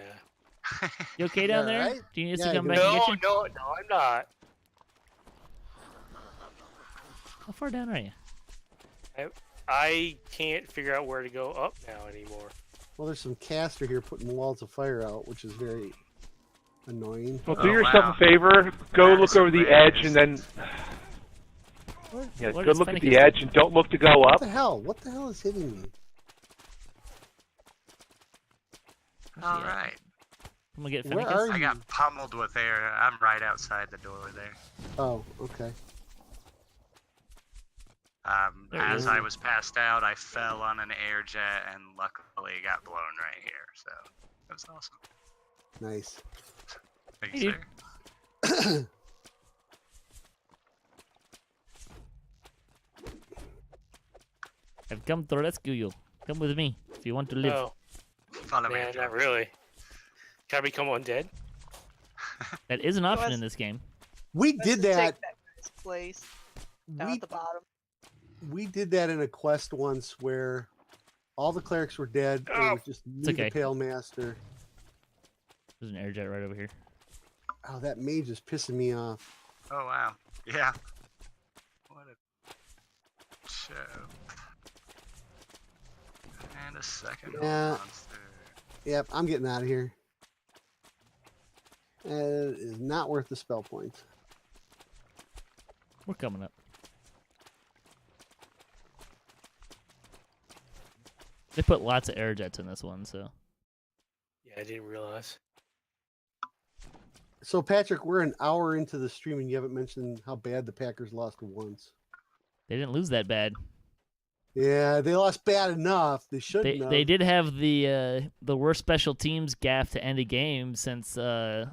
You okay down Yeah, there? right? Do you need us Yeah, to come good. back and No, get you? no, I'm not. How far down are you? I can't figure out where to go up now anymore. Well, there's some caster here putting walls of fire out, which is very annoying. Well, Oh, do yourself wow. a favor. Go That look is over the hilarious. edge, and then yeah, What go is look at Fennekin the edge, and don't look to go What up. the hell? What the hell is hitting me? All right. I'm gonna get Where Fennekin. are I you? got pummeled with air. I'm right outside the door there. Oh, okay. There he As is. I was passed out, I fell on an air jet and luckily got blown right here. So it was awesome. Nice. Thanks, Hey, dude. sir. I've come to rescue you. Come with me if you want to live. Oh, Follow me. man, not George. really. Can I become undead? That is an option Let's- in this game. We Let's did just that. Take that guy's place down We at the bottom. we did that in a quest once where all the clerics were dead. And it was just me, okay. the Pale Master. There's an air jet right over here. Oh, that mage is pissing me off. Oh wow. Yeah. What a show. And a second Yeah. monster. Yep, I'm getting out of here. It is not worth the spell points. We're coming up. They put lots of air jets in this one, so Yeah, I didn't realize. So, Patrick, we're an hour into the stream and you haven't mentioned how bad the Packers lost once. they didn't lose that bad. Yeah, they lost bad enough. They shouldn't have. They did have the worst special teams gaff to end a game since since the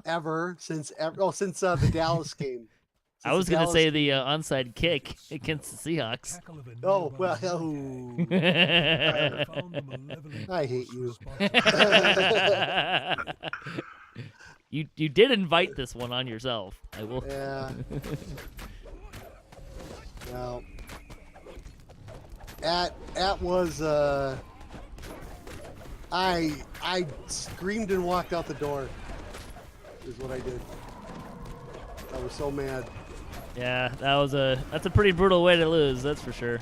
Dallas game. I Since was the gonna Dallas say game. the onside kick against the Seahawks. Oh well, I hate you. You did invite this one on yourself. I will. Yeah. Well, that was I screamed and walked out the door. Is what I did. I was so mad. Yeah, that's a pretty brutal way to lose. That's for sure.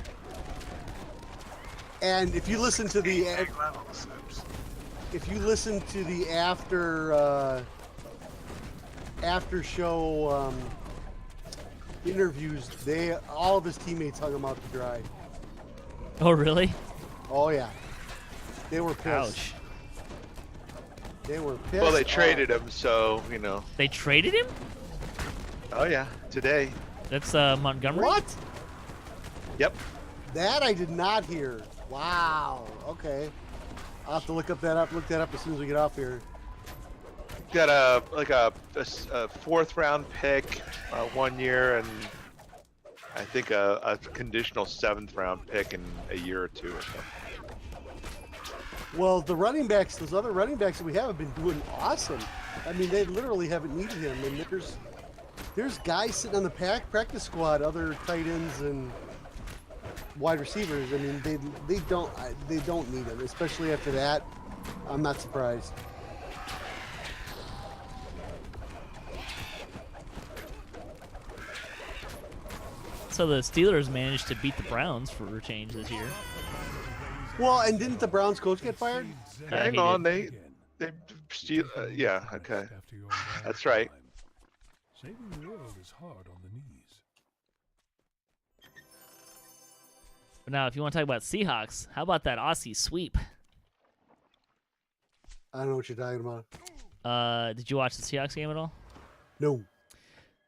And if you listen to the Big levels. Oops. if you listen to the after show interviews, all of his teammates hung him out to dry. Oh, really? Oh yeah, they were pissed. Ouch. They were pissed. Well, they off. traded him, so They traded him? Oh yeah, today. That's Montgomery? What? Yep. That I did not hear. Wow. Okay. I'll have to look that up as soon as we get off here. Got a fourth round pick 1 year, and I think a conditional 7th round pick in a year or two or something. Well, the running backs, those other running backs that we have been doing awesome. I mean, they literally haven't needed him. And there's guys sitting on the practice squad, other tight ends and wide receivers. I mean, they don't need him, especially after that. I'm not surprised. So the Steelers managed to beat the Browns for a change this year. Well, and didn't the Browns coach get fired? Yeah, he Hang on, did. they steal. Yeah, okay, that's right. Saving the world is hard on the knees. But now, if you want to talk about Seahawks, how about that Aussie sweep? I don't know what you're talking about. Did you watch the Seahawks game at all? No.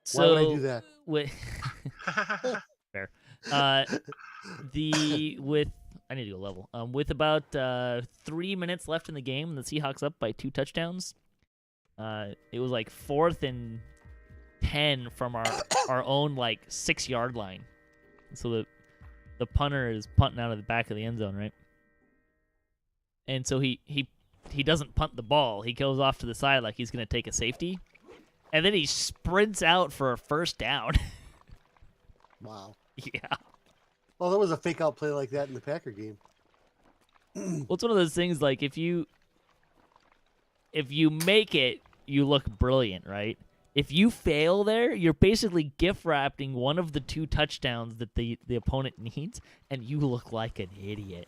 So, Why would I do that? Fair. I need to go level. With about 3 minutes left in the game, the Seahawks up by 2 touchdowns. It was like 4th and 10 from our own 6-yard line. So the punter is punting out of the back of the end zone, right? And so he doesn't punt the ball. He goes off to the side like he's going to take a safety. And then he sprints out for a first down. Wow. Yeah. Well, there was a fake out play like that in the Packer game. Well, it's one of those things like if you make it, you look brilliant, right? If you fail there, you're basically gift wrapping one of the 2 touchdowns that the opponent needs, and you look like an idiot.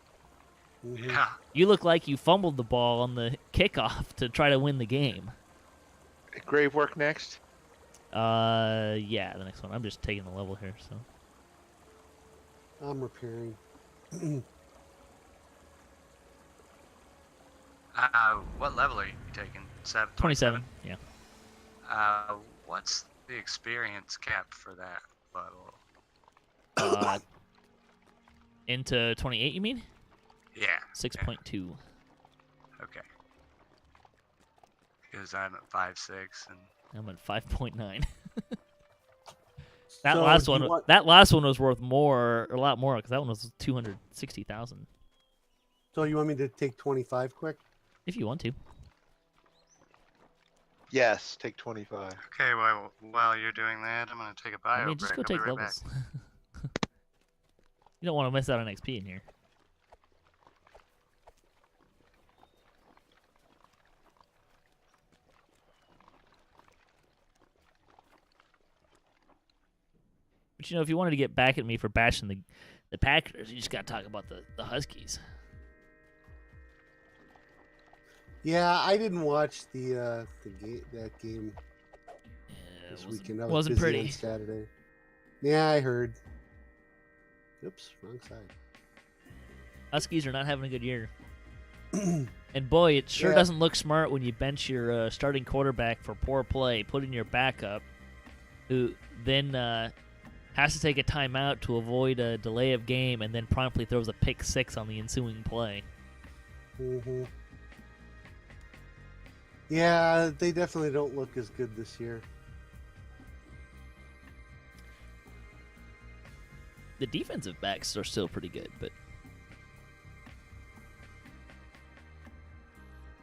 Mm-hmm. Yeah. You look like you fumbled the ball on the kickoff to try to win the game. Grave work next. Yeah, the next one. I'm just taking the level here, so. I'm repairing. What level are you taking? 27, yeah. What's the experience cap for that level? Into 28, you mean? Yeah. 6.2. Okay. Because I'm at 5.6 and I'm at 5.9. That So, last do you one, want- that last one was worth a lot more, because that one was 260,000. So you want me to take 25 quick? If you want to. Yes, take 25. okay. Well, while you're doing that, I'm gonna take a bio I mean, just break. go I'll be take right back. levels. You don't want to miss out on XP in here. But if you wanted to get back at me for bashing the Packers, you just got to talk about the Huskies. Yeah, I didn't watch that game Yeah, this it weekend. I was wasn't busy pretty. on Saturday. Yeah, I heard. Oops, wrong side. Huskies are not having a good year. And boy, it sure Yeah. doesn't look smart when you bench your starting quarterback for poor play, put in your backup, who then has to take a timeout to avoid a delay of game, and then promptly throws a pick 6 on the ensuing play. Mm-hmm. Yeah, they definitely don't look as good this year. The defensive backs are still pretty good, but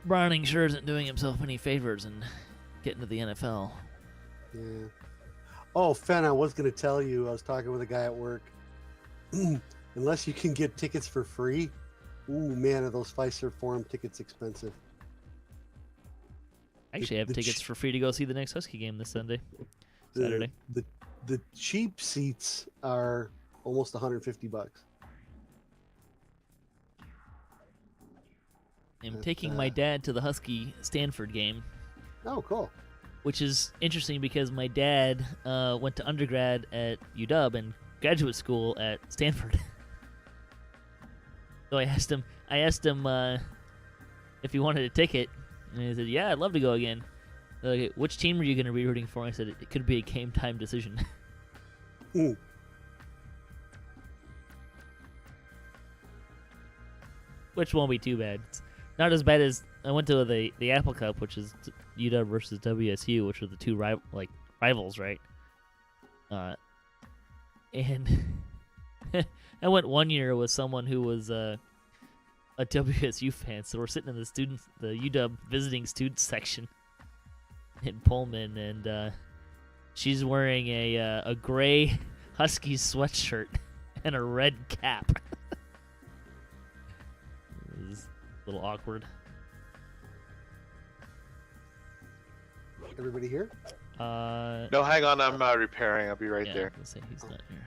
Browning sure isn't doing himself any favors in getting to the NFL. Yeah. Oh, Fen, I was going to tell you, I was talking with a guy at work. Unless you can get tickets for free, ooh, man, are those Fiserv Forum tickets expensive. I actually have tickets for free to go see the next Husky game this Saturday. The cheap seats are almost $150. I'm That's, taking my dad to the Husky Stanford game. Oh, cool. which is interesting because my dad went to undergrad at UW and graduate school at Stanford. So I asked him if he wanted a ticket, and he said, "Yeah, I'd love to go again." Like, which team are you going to be rooting for? I said, "It could be a game time decision." Ooh. Which won't be too bad. It's not as bad as I went to the Apple Cup, which is UW versus WSU, which are the two rivals, right? And I went one year with someone who was a WSU fan, so we're sitting in the UW visiting students section in Pullman, and she's wearing a gray Huskies sweatshirt and a red cap. It was a little awkward. Everybody here? No, hang on. I'm repairing. I'll be right yeah, there. I was gonna say he's not here.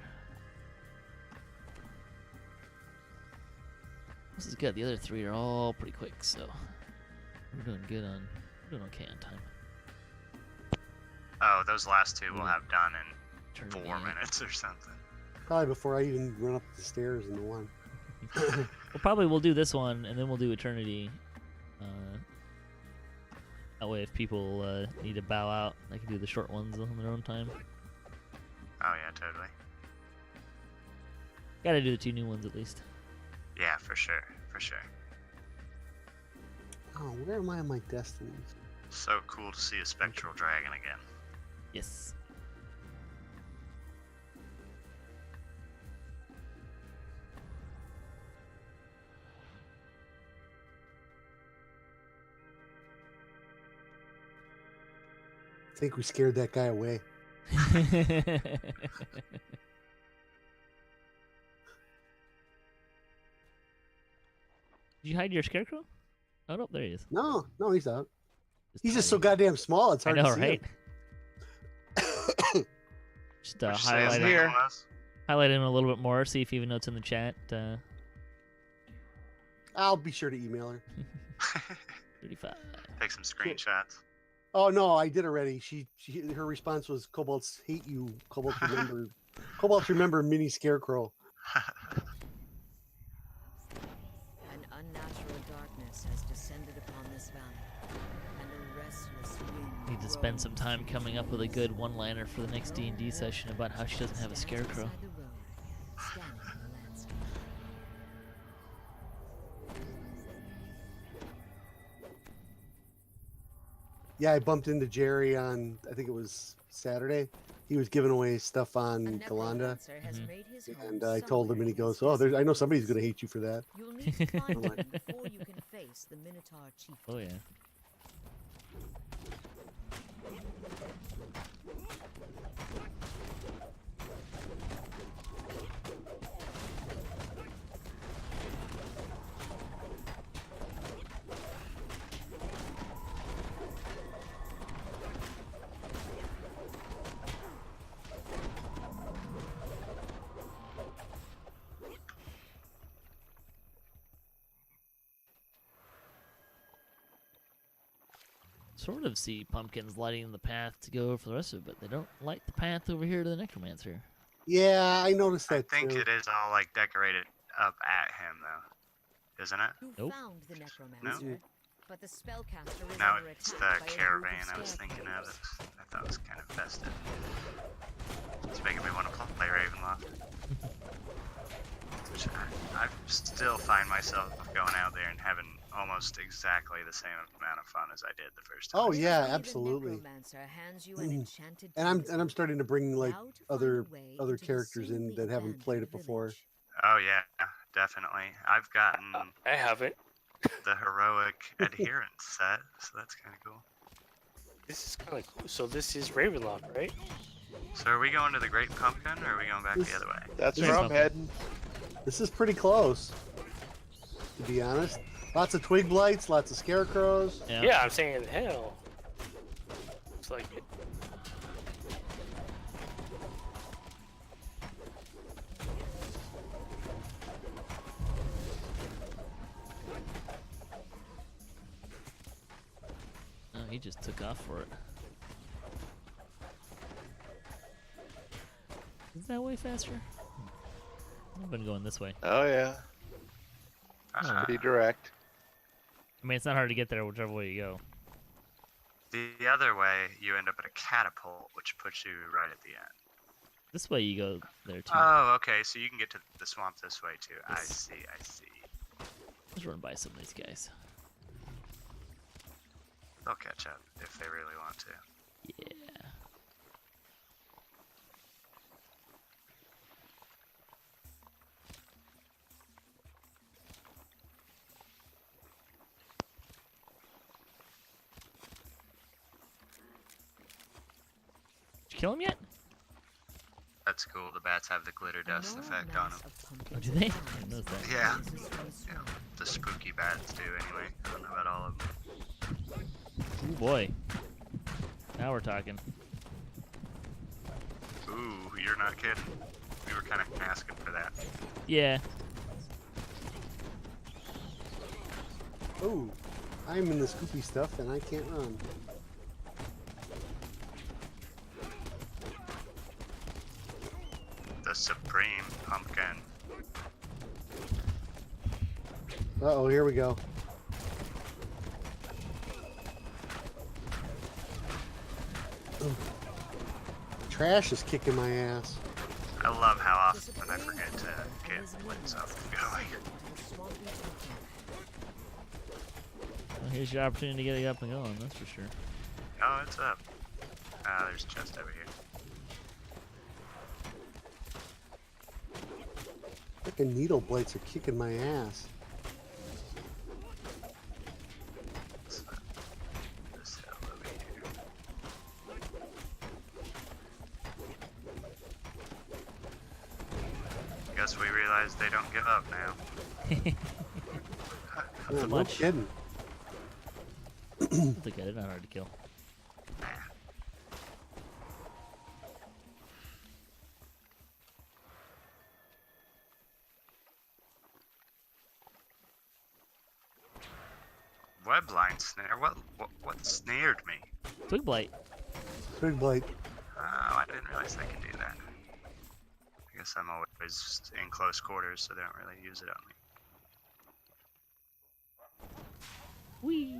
This is good. The other three are all pretty quick, so we're doing good on. We're doing okay on time. Oh, those last two we'll have done in Eternity, 4 yeah. minutes or something. Probably before I even run up the stairs in the one. Well, we'll do this one, and then we'll do Eternity. That way, if people need to bow out, they can do the short ones on their own time. Oh yeah, totally. Gotta do the 2 new ones at least. Yeah, for sure, for sure. Oh, where am I on my destinies? So cool to see a spectral dragon again. Yes. I think we scared that guy away. Did you hide your Scarecrow? Oh, no, there he is. No, he's out. He's just so goddamn small, it's I hard know, to see right? him. Just Would you say his highlight name him, was? highlight him a little bit more, see if he even knows it's in the chat. I'll be sure to email her. 35. Take some screenshots. Oh no, I did already. Her response was Kobolds hate you. Kobolds remember mini Scarecrow. An unnatural darkness has descended upon this valley, and a restless wind Need to spend some time roams coming up with a good one-liner for the next D&D session about how she doesn't have a Stands Scarecrow. beside the road, scanning the landscape. Yeah, I bumped into Jerry on, I think it was Saturday. He was giving away stuff A on Galanda, necromancer has Mhm. made his home and I told him, and he somewhere goes, in "Oh, this I know somebody's going to hate you for that." You'll need to find him before you can face the Minotaur chief. Oh, yeah. Sort of see pumpkins lighting the path to go for the rest of it, but they don't light the path over here to the necromancer. Yeah, I noticed I that think too. it is all like decorated up at him though, isn't it? You Nope. found the necromancer, but the spellcaster is No, under it's attack the by a group caravan of I was Scarecrows. thinking of. I thought it was kind of festive. It's making me want to play Ravenloft. Which I still find myself going out there and having almost exactly the same amount of fun as I did the first time. Oh yeah, Maybe the absolutely. necromancer hands you an Mm. enchanted And I'm talisman. starting to bring like Now to find other a way other into the characters in seemingly that haven't played it abandoned before. village. Oh yeah, definitely. I've gotten I haven't. the heroic adherence set, so that's kind of cool. This is kind of cool. So this is Ravenloft, right? So are we going to the Great Pumpkin, or are we going back This- the other way? That's This where is- I'm heading. This is pretty close, to be honest. Lots of twig blights, lots of scarecrows. Yeah, I'm saying hell. Looks like it. Oh, he just took off for it. Is that way faster? I've been going this way. Oh yeah. Pretty direct. I mean, it's not hard to get there whichever way you go. The other way, you end up at a catapult, which puts you right at the end. This way you go there too. Oh, okay, so you can get to the swamp this way too. I Yes. see, I see. Let's run by some of these guys. They'll catch up if they really want to. Yeah. Did you kill him yet? That's cool. The bats have the glitter dust effect on them. Oh, do they? I didn't notice that. Yeah. The spooky bats do anyway. I don't know about all of them. Oh boy. Now we're talking. Ooh, you're not kidding. We were kind of asking for that. Yeah. Oh, I'm in the scoopy stuff and I can't run. The Supreme Pumpkin. Uh-oh, here we go. Ugh. Trash is kicking my ass. I love how often I forget to get lights up and going. Well, here's your opportunity to get it up and going, that's for sure. Oh, it's up. Ah, there's a chest over here. Frickin' needle blights are kicking my ass. This hell over here. Guess we realize they don't give up now. Yeah, no much. kidding. Look at it, not hard to kill. Webline snare? What snared me? Twig blight. Twig blight. Oh, I didn't realize they could do that. I guess I'm always in close quarters, so they don't really use it on me. Whee!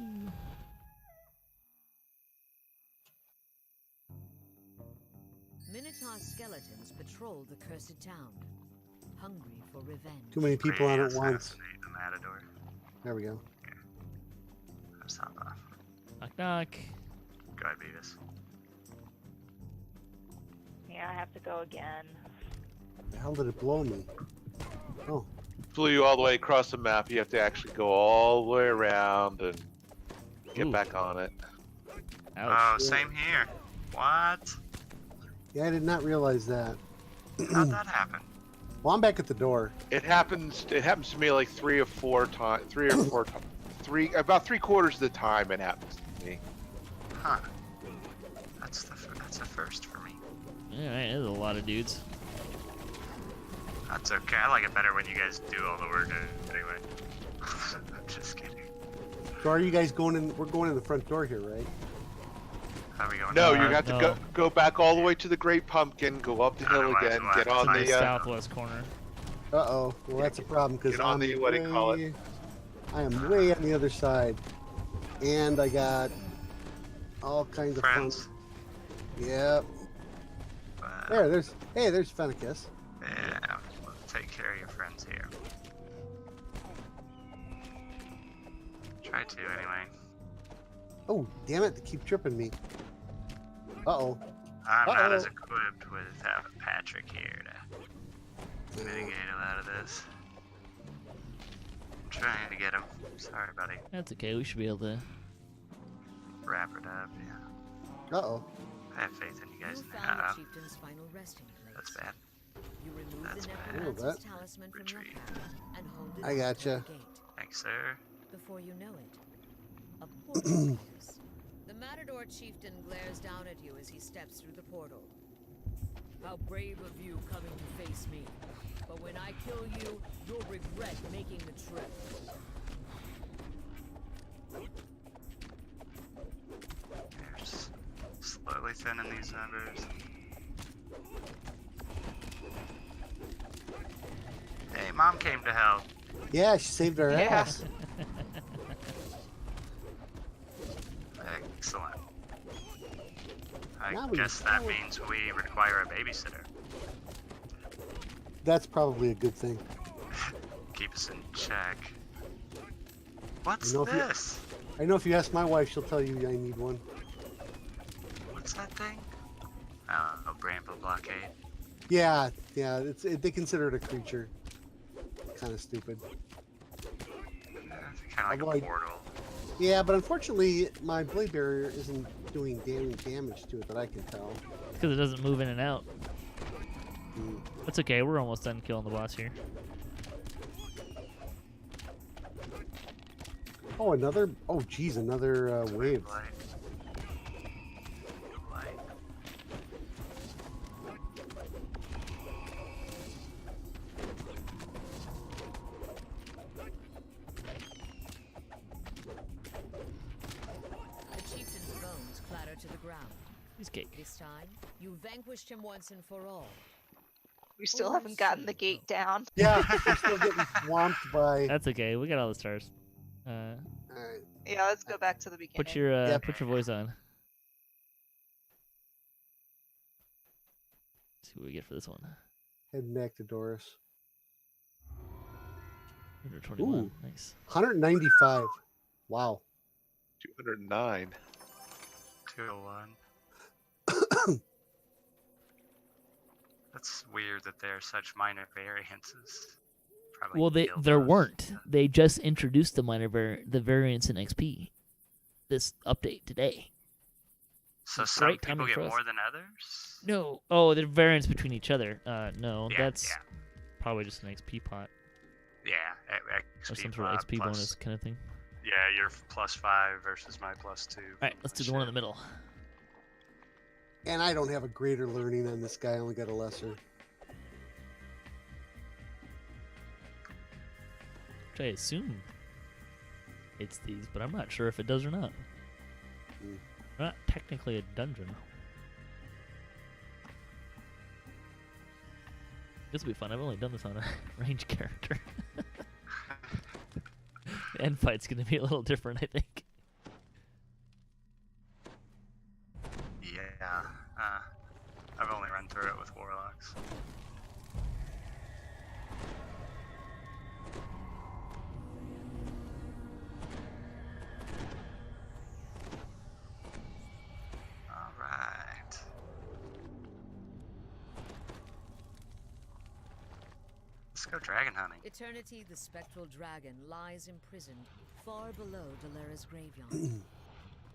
Minotaur skeletons patrol the cursed town, hungry for revenge. Too many people on it once. Assassinate the Matador. There we go. Let's hop off. Knock knock. Go ahead, Beavis. Yeah, I have to go again. The hell did it blow me? Oh, Flew you all the way across the map. You have to actually go all the way around and get Ooh. back on it. Ouch. Oh, same here. What? yeah, I did not realize that. How'd that happen? Well, I'm back at the door. It happens to me like about 3/4 of the time it happens to me. Huh. That's a first for me. Alright, there's a lot of dudes. That's okay. I like it better when you guys do all the work anyway. I'm just kidding. So are you guys going in? We're going in the front door here, right? How are we going? No, No, you have to no. go back all the way to the Great Pumpkin, go up the hill Otherwise again, we'll get have on to In the the southwest corner. Uh-oh. Well, that's a problem because get on the what do you call it? I am way on the other side, and I got all kinds of fun. Friends. Yep. There's Fennicus. Yeah, we'll take care of your friends here. Try to, anyway. Oh, damn it! They keep tripping me. Uh-oh. I'm not Uh-oh. as equipped with Patrick here to mitigate a lot of this. I'm trying to get him. Sorry, buddy. That's okay, we should be able to. Wrap it up, yeah. Uh-oh. I have faith in you guys. You found the chieftain's final resting place. That's bad. You remove That's the bad. necromancer's That- talisman from your Retreat. pack and hold it I up gotcha. to the gate. Thanks, sir. Before you know it, a portal appears. The Matador chieftain glares down at you as he steps through the portal. How brave of you coming to face me. But when I kill you, you'll regret making the trip. They're just slowly thinning these numbers. Mom came to help. Yeah, she saved our Yeah. ass. Excellent. I Now we- guess that means we require a babysitter. That's probably a good thing. Keep us in check. What's You know, if you- this? I know if you ask my wife, she'll tell you I need one. What's that thing? A bramble blockade. Yeah, they consider it a creature. Kind of stupid. Kind of like Although a portal. Yeah, but unfortunately, my blade barrier isn't doing damage to it that I can tell. Because it doesn't move in and out. Mm. That's okay. We're almost done killing the boss here. Oh, another. Oh, geez, another wave. Light. Light. The chieftain's bones clatter to the ground. He's cake. This time, you vanquished him once and for all. We still haven't gotten the gate down. Yeah, we're still getting swamped by. That's okay. We got all the stars. Alright. Yeah, let's go back to the beginning. Put your Yep. put your voice on. See what we get for this one. Heading back to Doris. 121. Ooh. Nice. 195. Wow. 209. 201. That's weird that there are such minor variances. Probably Well, killed there us. weren't. They just introduced the the variants in XP. This update today. So some Great people timing get for us. more than others? No. Oh, the variants between each other. No, Yeah, that's yeah. probably just an XP pot Yeah, or XP some sort of XP plus- bonus kind of thing. Yeah, you're +5 versus my +2. All right, let's do the one in the middle. And I don't have a greater learning on this guy. I only got a lesser. Which I assume it's these, but I'm not sure if it does or not. Mm. Not technically a dungeon. This will be fun. I've only done this on a range character. The end fight's gonna be a little different, I think. Yeah, I've only run through it with warlocks. All right. Let's go dragon hunting. Eternity, the spectral dragon, lies imprisoned far below Dalera's graveyard.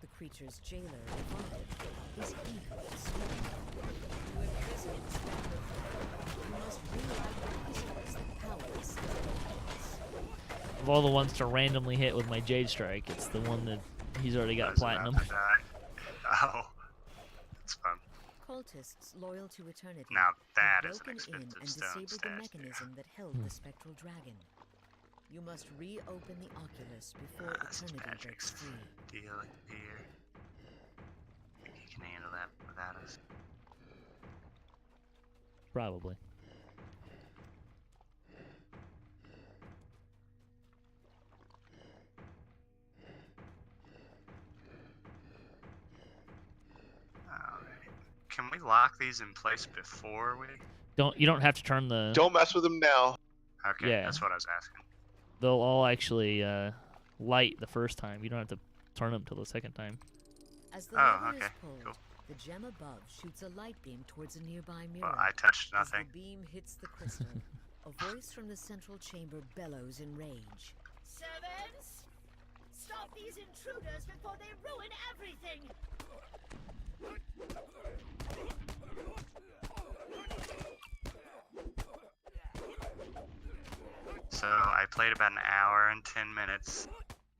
The creature's jailer, Evolve, is eager to swim. To imprison its spectral dragon, you must rewrite the puzzles that power its skeleton. Of all the ones to randomly hit with my Jade Strike, it's the one that he's already got I was about platinum. to die. Oh, that's fun. Cultists loyal to Eternity Now that have is an broken in expensive and stone disabled the statue. mechanism that held the spectral dragon. You must reopen the Oculus before That's Eternity breaks magic's free. deal here. Think he can handle that without us? Probably. Alright. Can we lock these in place before we? You don't have to turn the. Don't mess with them now. Okay, Yeah. that's what I was asking. They'll all actually light the first time. You don't have to turn them till the second time. As the Oh, lever okay, is pulled, cool. the gem above shoots a light beam towards a nearby mirror. Well, I touched As nothing. the beam hits the crystal, a voice from the central chamber bellows in rage. Servants! Stop these intruders before they ruin everything! So I played about an hour and 10 minutes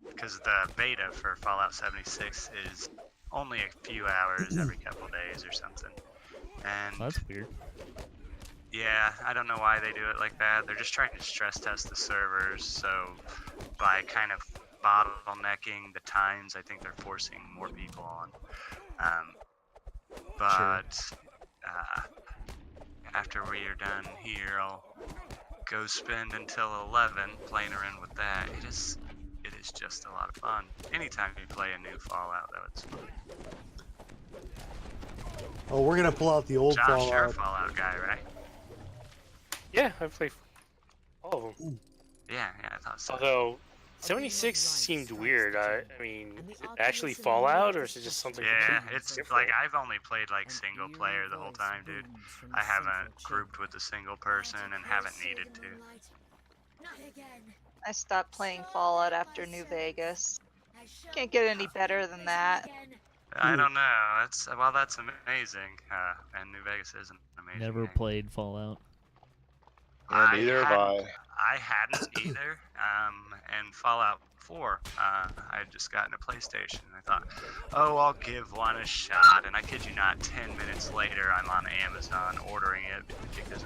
because the beta for Fallout 76 is only a few hours every couple days or something. And Well, that's weird. yeah, I don't know why they do it like that. They're just trying to stress test the servers. So by kind of bottlenecking the times, I think they're forcing more people on. But after we are done here, I'll go spend until 11 playing around with that. It is just a lot of fun. Anytime you play a new Fallout, though, it's fun. Oh, we're gonna pull out the old Josh, you're a Fallout. Fallout guy, right? Yeah, I've played all of them. Yeah, I thought so. Although 76 seemed weird. I mean, is it actually Fallout or is it just something? Yeah, completely it's different? like I've only played like single player the whole time, dude. I haven't grouped with a single person and haven't needed to. I stopped playing Fallout after New Vegas. Can't get any better than that. I don't know. That's amazing. And New Vegas is an amazing Never game. played Fallout. Yeah, neither have I. I hadn't either. And Fallout 4, I had just gotten a PlayStation. And I thought, oh, I'll give one a shot. And I kid you not, 10 minutes later, I'm on Amazon ordering it because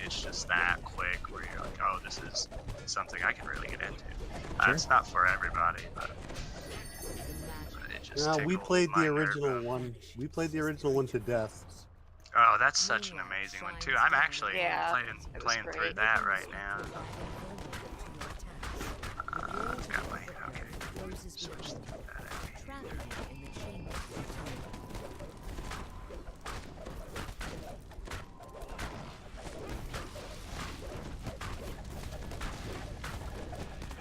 it's just that quick where you're like, oh, this is something I can really get into. It's not for everybody, but it just No, we tickled played my the nerve. original one. We played the original one to death. Oh, that's such an amazing one too. I'm actually playing through great. that right now. I've got my switch that.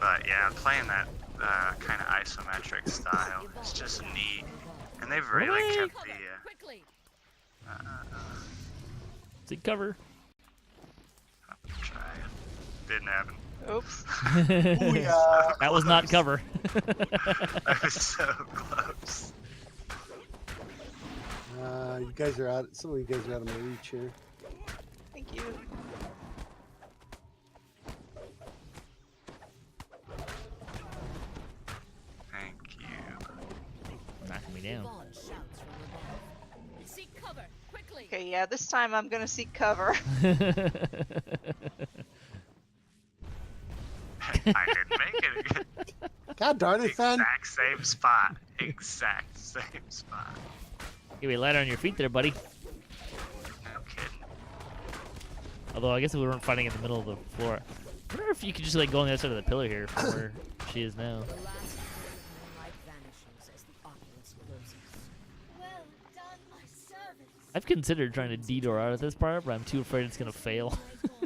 But yeah, playing that kind of isometric style is just neat, and they've really kept the. Seek cover. Try it. Didn't happen. Oops. That was not cover. I was so close. You guys are out. Some of you guys are out of my reach here. Thank you. Thank you. Knocking me down. Seek cover, quickly. Okay, yeah, this time I'm gonna seek cover. I didn't make it. God darn it, Fen. Exact same spot. Exact same spot. Give me a ladder on your feet there, buddy. No kidding. Although I guess we weren't fighting in the middle of the floor. I wonder if you could just like go on the other side of the pillar here from where she is now. The last moonlight vanishes as the oculus closes. Well done, my servants. I've considered trying to D-door out of this part, but I'm too afraid it's gonna fail. The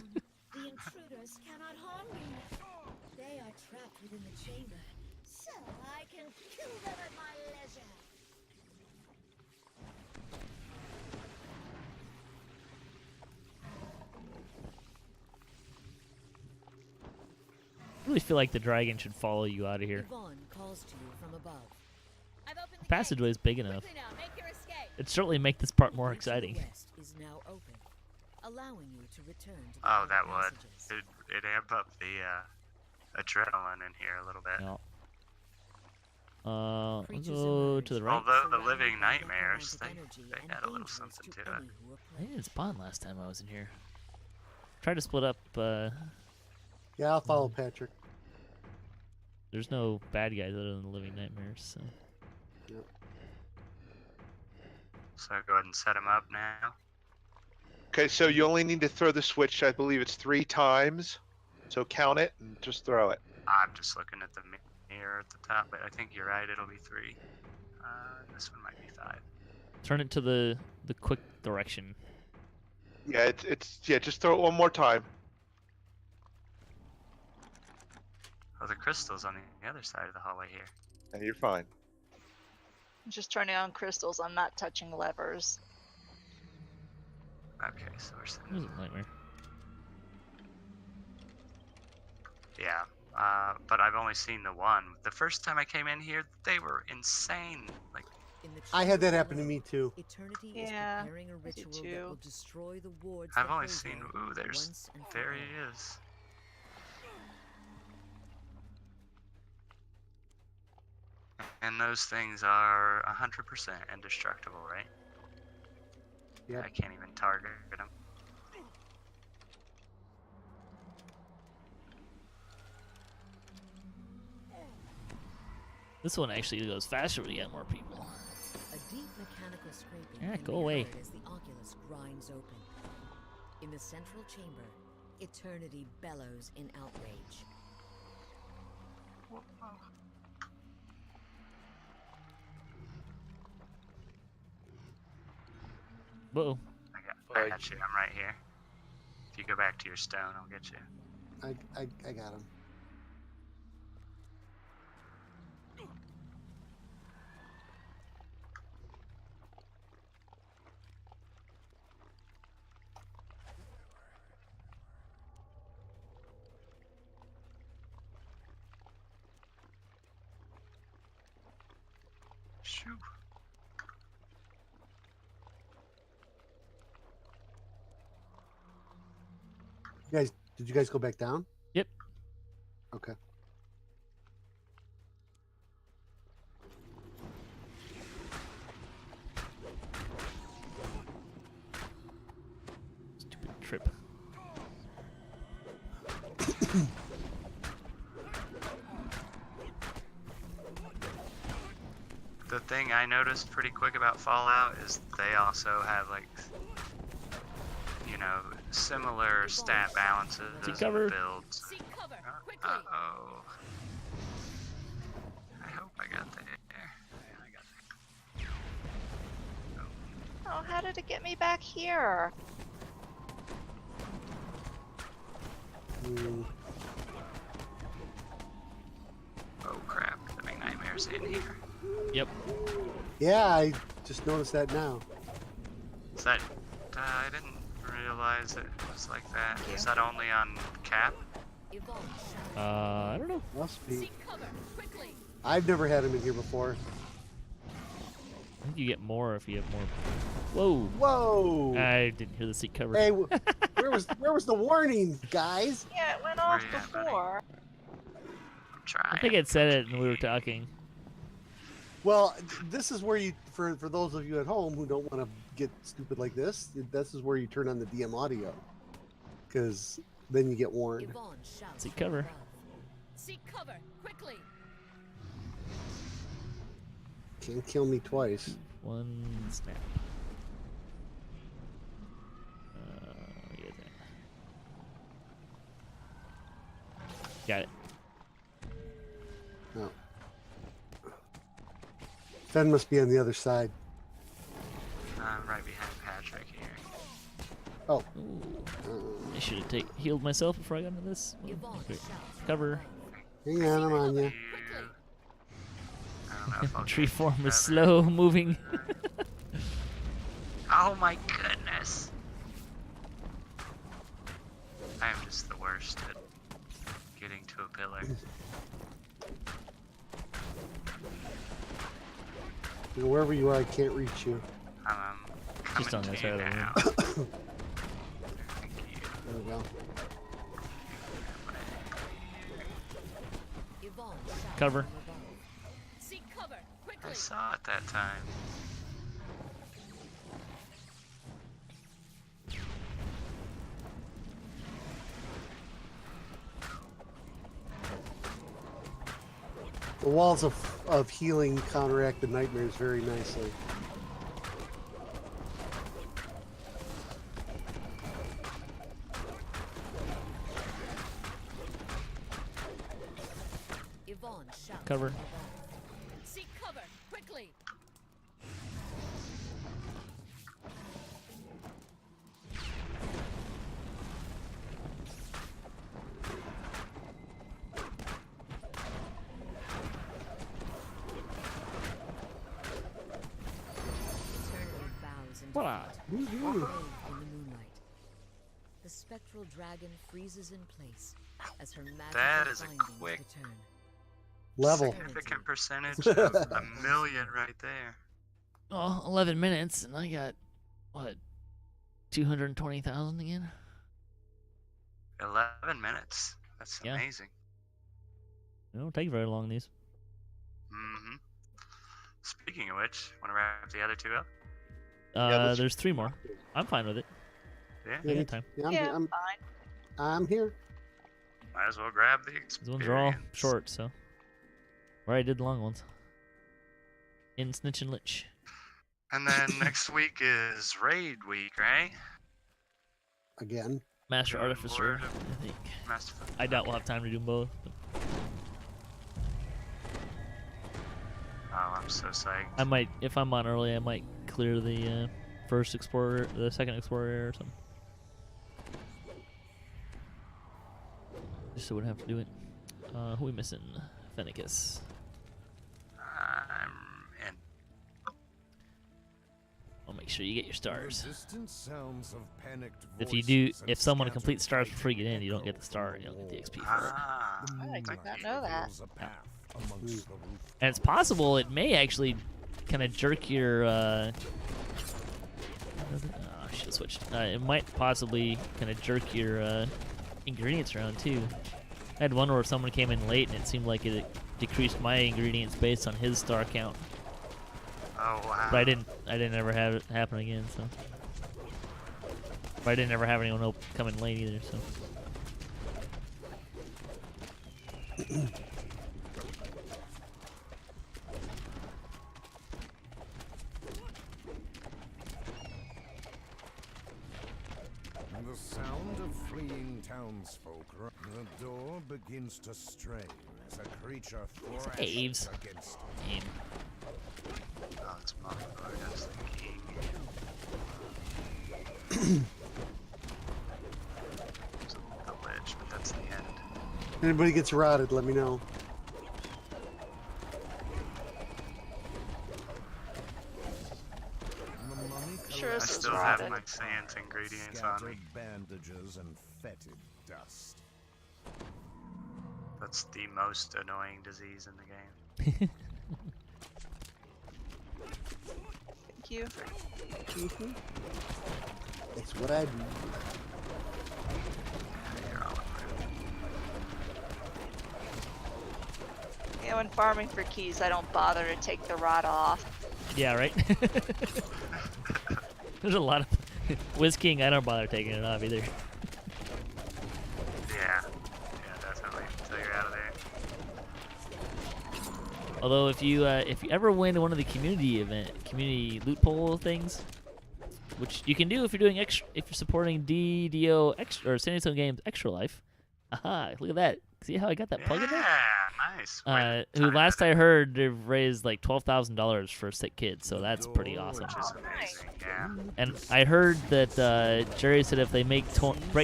intruders cannot harm me. They are trapped within the chamber, so I can kill them at my leisure. I really feel like the dragon should follow you out of here. Yvonne calls to you from above. I've opened The passageway is big enough. Quickly now, make your escape. It'd certainly make this part more The bridge to the exciting. west is now open, allowing you to return to the Oh, other that would. passages. It amp up the adrenaline in here a little bit. Yeah. Let's Creatures go emerge, to the right. Although the surrounded living by nightmares, electromagnetic they energy and add a little dangerous something to to it. any who I approach. didn't spawn last time I was in here. Try to split up. Yeah, I'll follow Patrick. There's no bad guys other than the living nightmares. So. So go ahead and set them up now. Okay, so you only need to throw the switch. I believe it's 3 times. So count it and just throw it. I'm just looking at the mirror at the top, but I think you're right. It'll be 3. This one might be 5. Turn it to the quick direction. Yeah, yeah. Just throw it one more time. Oh, the crystal's on the other side of the hallway here. And you're fine. I'm just turning on crystals. I'm not touching levers. Okay, so we're setting. It was a nightmare. Yeah, but I've only seen the one. The first time I came in here, they were insane. Like, In the I had that chamber happen to below, me too. Eternity Yeah, is preparing a I did ritual that too. will destroy the wards. I've that only hold seen. them Ooh, once and for there all. he is. And those things are 100% indestructible, right? Yep. I can't even target them. This one actually goes faster when you get more people. A deep mechanical scraping Yeah, can go be away. heard as the oculus grinds open. In the central chamber, Eternity bellows in outrage. Whoa. I got you. I'm right here. If you go back to your stone, I'll get you. I got him. Shoo. Did you guys go back down? Yep. Okay. Stupid trip. The thing I noticed pretty quick about Fallout is they also have like, you know, similar stat balances Seek and cover. builds. Seek cover, quickly. Uh-oh. I hope I got there. Yeah, I got there. Oh, how did it get me back here? Mm, Oh crap, the big nightmare's in here. Yep. yeah, I just noticed that now. Is that, I didn't realize it was like that. Thank Is you. that only on cap? Evolve shadow. I don't know. Must be. Seek cover, quickly. I've never had him in here before. I think you get more if you have more. Whoa. Whoa! I didn't hear the seat cover. Hey, where was the warning, guys? Yeah, it went off you at, buddy? before. I'm trying. I think it said it when we were talking. Well, this is where you, for those of you at home who don't want to get stupid like this is where you turn on the DM audio, because then you get warned. Yvonne shouts Seek from cover. above. Seek cover, quickly. Can't kill me twice. One snap. Yeah, that. Got it. No. Fen must be on the other side. I'm right behind Patrick here. Oh. Ooh. I should have healed myself before I got into this. Oh, Yvonne great. shouts from Cover. above. Hang on, I'm on you. I don't know if I'll Tree get form is cover. slow moving. Oh my goodness. I am just the worst at getting to a pillar. You know, wherever you are, I can't reach you. Just on this side of the room. now. Thank you. There we go. Yvonne shouts Cover. from above. Seek cover, I quickly. saw it that time. The walls of healing counteract the nightmares very nicely. Yvonne shouts Cover. from above. Seek cover, quickly. Eternity bows into Voila. bathed in the moonlight. The spectral dragon freezes in place as her magical That is a findings quick return. Level. Significant percentage of a million right there. Oh, 11 minutes, and I got, what, 220,000 again? 11 minutes. That's Yeah. amazing. It don't take very long, these. Mm-hmm. Speaking of which, want to wrap the other two up? let's- There's 3 more. I'm fine with it. Yeah. I got time. Yeah, I'm, Yeah, here, fine. I'm here. Might as well grab the These experience. ones are all short, so. Or I did the long ones. In Snitch and Lich. And then next week is raid week, right? Again. Master Going Artificer, Lord I think. Master. I doubt we'll have time to do both. Oh, I'm so psyched. I might, if I'm on early, I might clear the first explorer, the second explorer area or something. Just so I wouldn't have to do it. Who we missing? Fennicus. I'm in. I'll make sure you get your stars. Distant sounds of panicked If you do, voices and if someone scattered completes stars fighting before you get in, you don't get the star. You don't get the XP for it. Ah, The I did moonlight not know that. reveals a path amongst the roof And it's possible it may actually kind of jerk your. Oh, I should have switched. It might possibly kind of jerk your ingredients around too. I had one where someone came in late and it seemed like it decreased my ingredients based on his star count. oh wow. But I didn't ever have it happen again. So. But I didn't ever have anyone come in late either. So. The sound of fleeing townsfolk. The door begins to strain as a creature thrashes Aves. against Aim. Oh, it's Mother against the king. There's the ledge, but that's the end. Anybody gets rotted, let me know. the mummy Sure I this is still have rotted. my science ingredients on me. scattered bandages and fetid dust. That's the most annoying disease in the game. Thank you. That's what I do. You're all Yeah, when farming for keys, I don't bother to take the rot off. Yeah, right. There's a lot of Whiz King. I don't bother taking it off either. Yeah, definitely. Until you're out of there. Although if you ever win one of the community loot poll things, which you can do if you're doing if you're supporting DDO extra or San Diego Games Extra Life. Aha! Look at that. See how I got that plug in there? Yeah, nice. Who last I heard they've raised like $12,000 for a sick kid, so that's pretty awesome. Which is amazing, yeah. And I heard that Jerry said if they break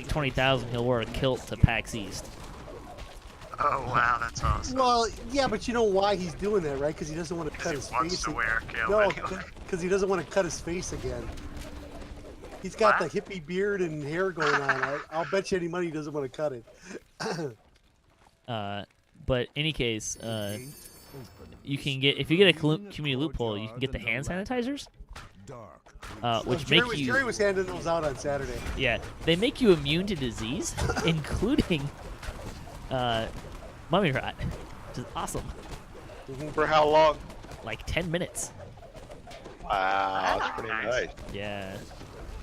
20,000, he'll wear a kilt to PAX East. Oh wow, that's awesome. Well, yeah, but you know why he's doing that, right? Because he doesn't want to cut his He wants face. to wear a kilt No, anyway. because he doesn't want to cut his face again. He's got What? the hippie beard and hair going on. I'll bet you any money he doesn't want to cut it. But any case, you can get if you get a community loophole, you can get the hand sanitizers, which make you. Jerry was handing those out on Saturday. Yeah, they make you immune to disease, including mummy rot, which is awesome. For how long? Like 10 minutes. Wow, that's pretty nice. Yeah,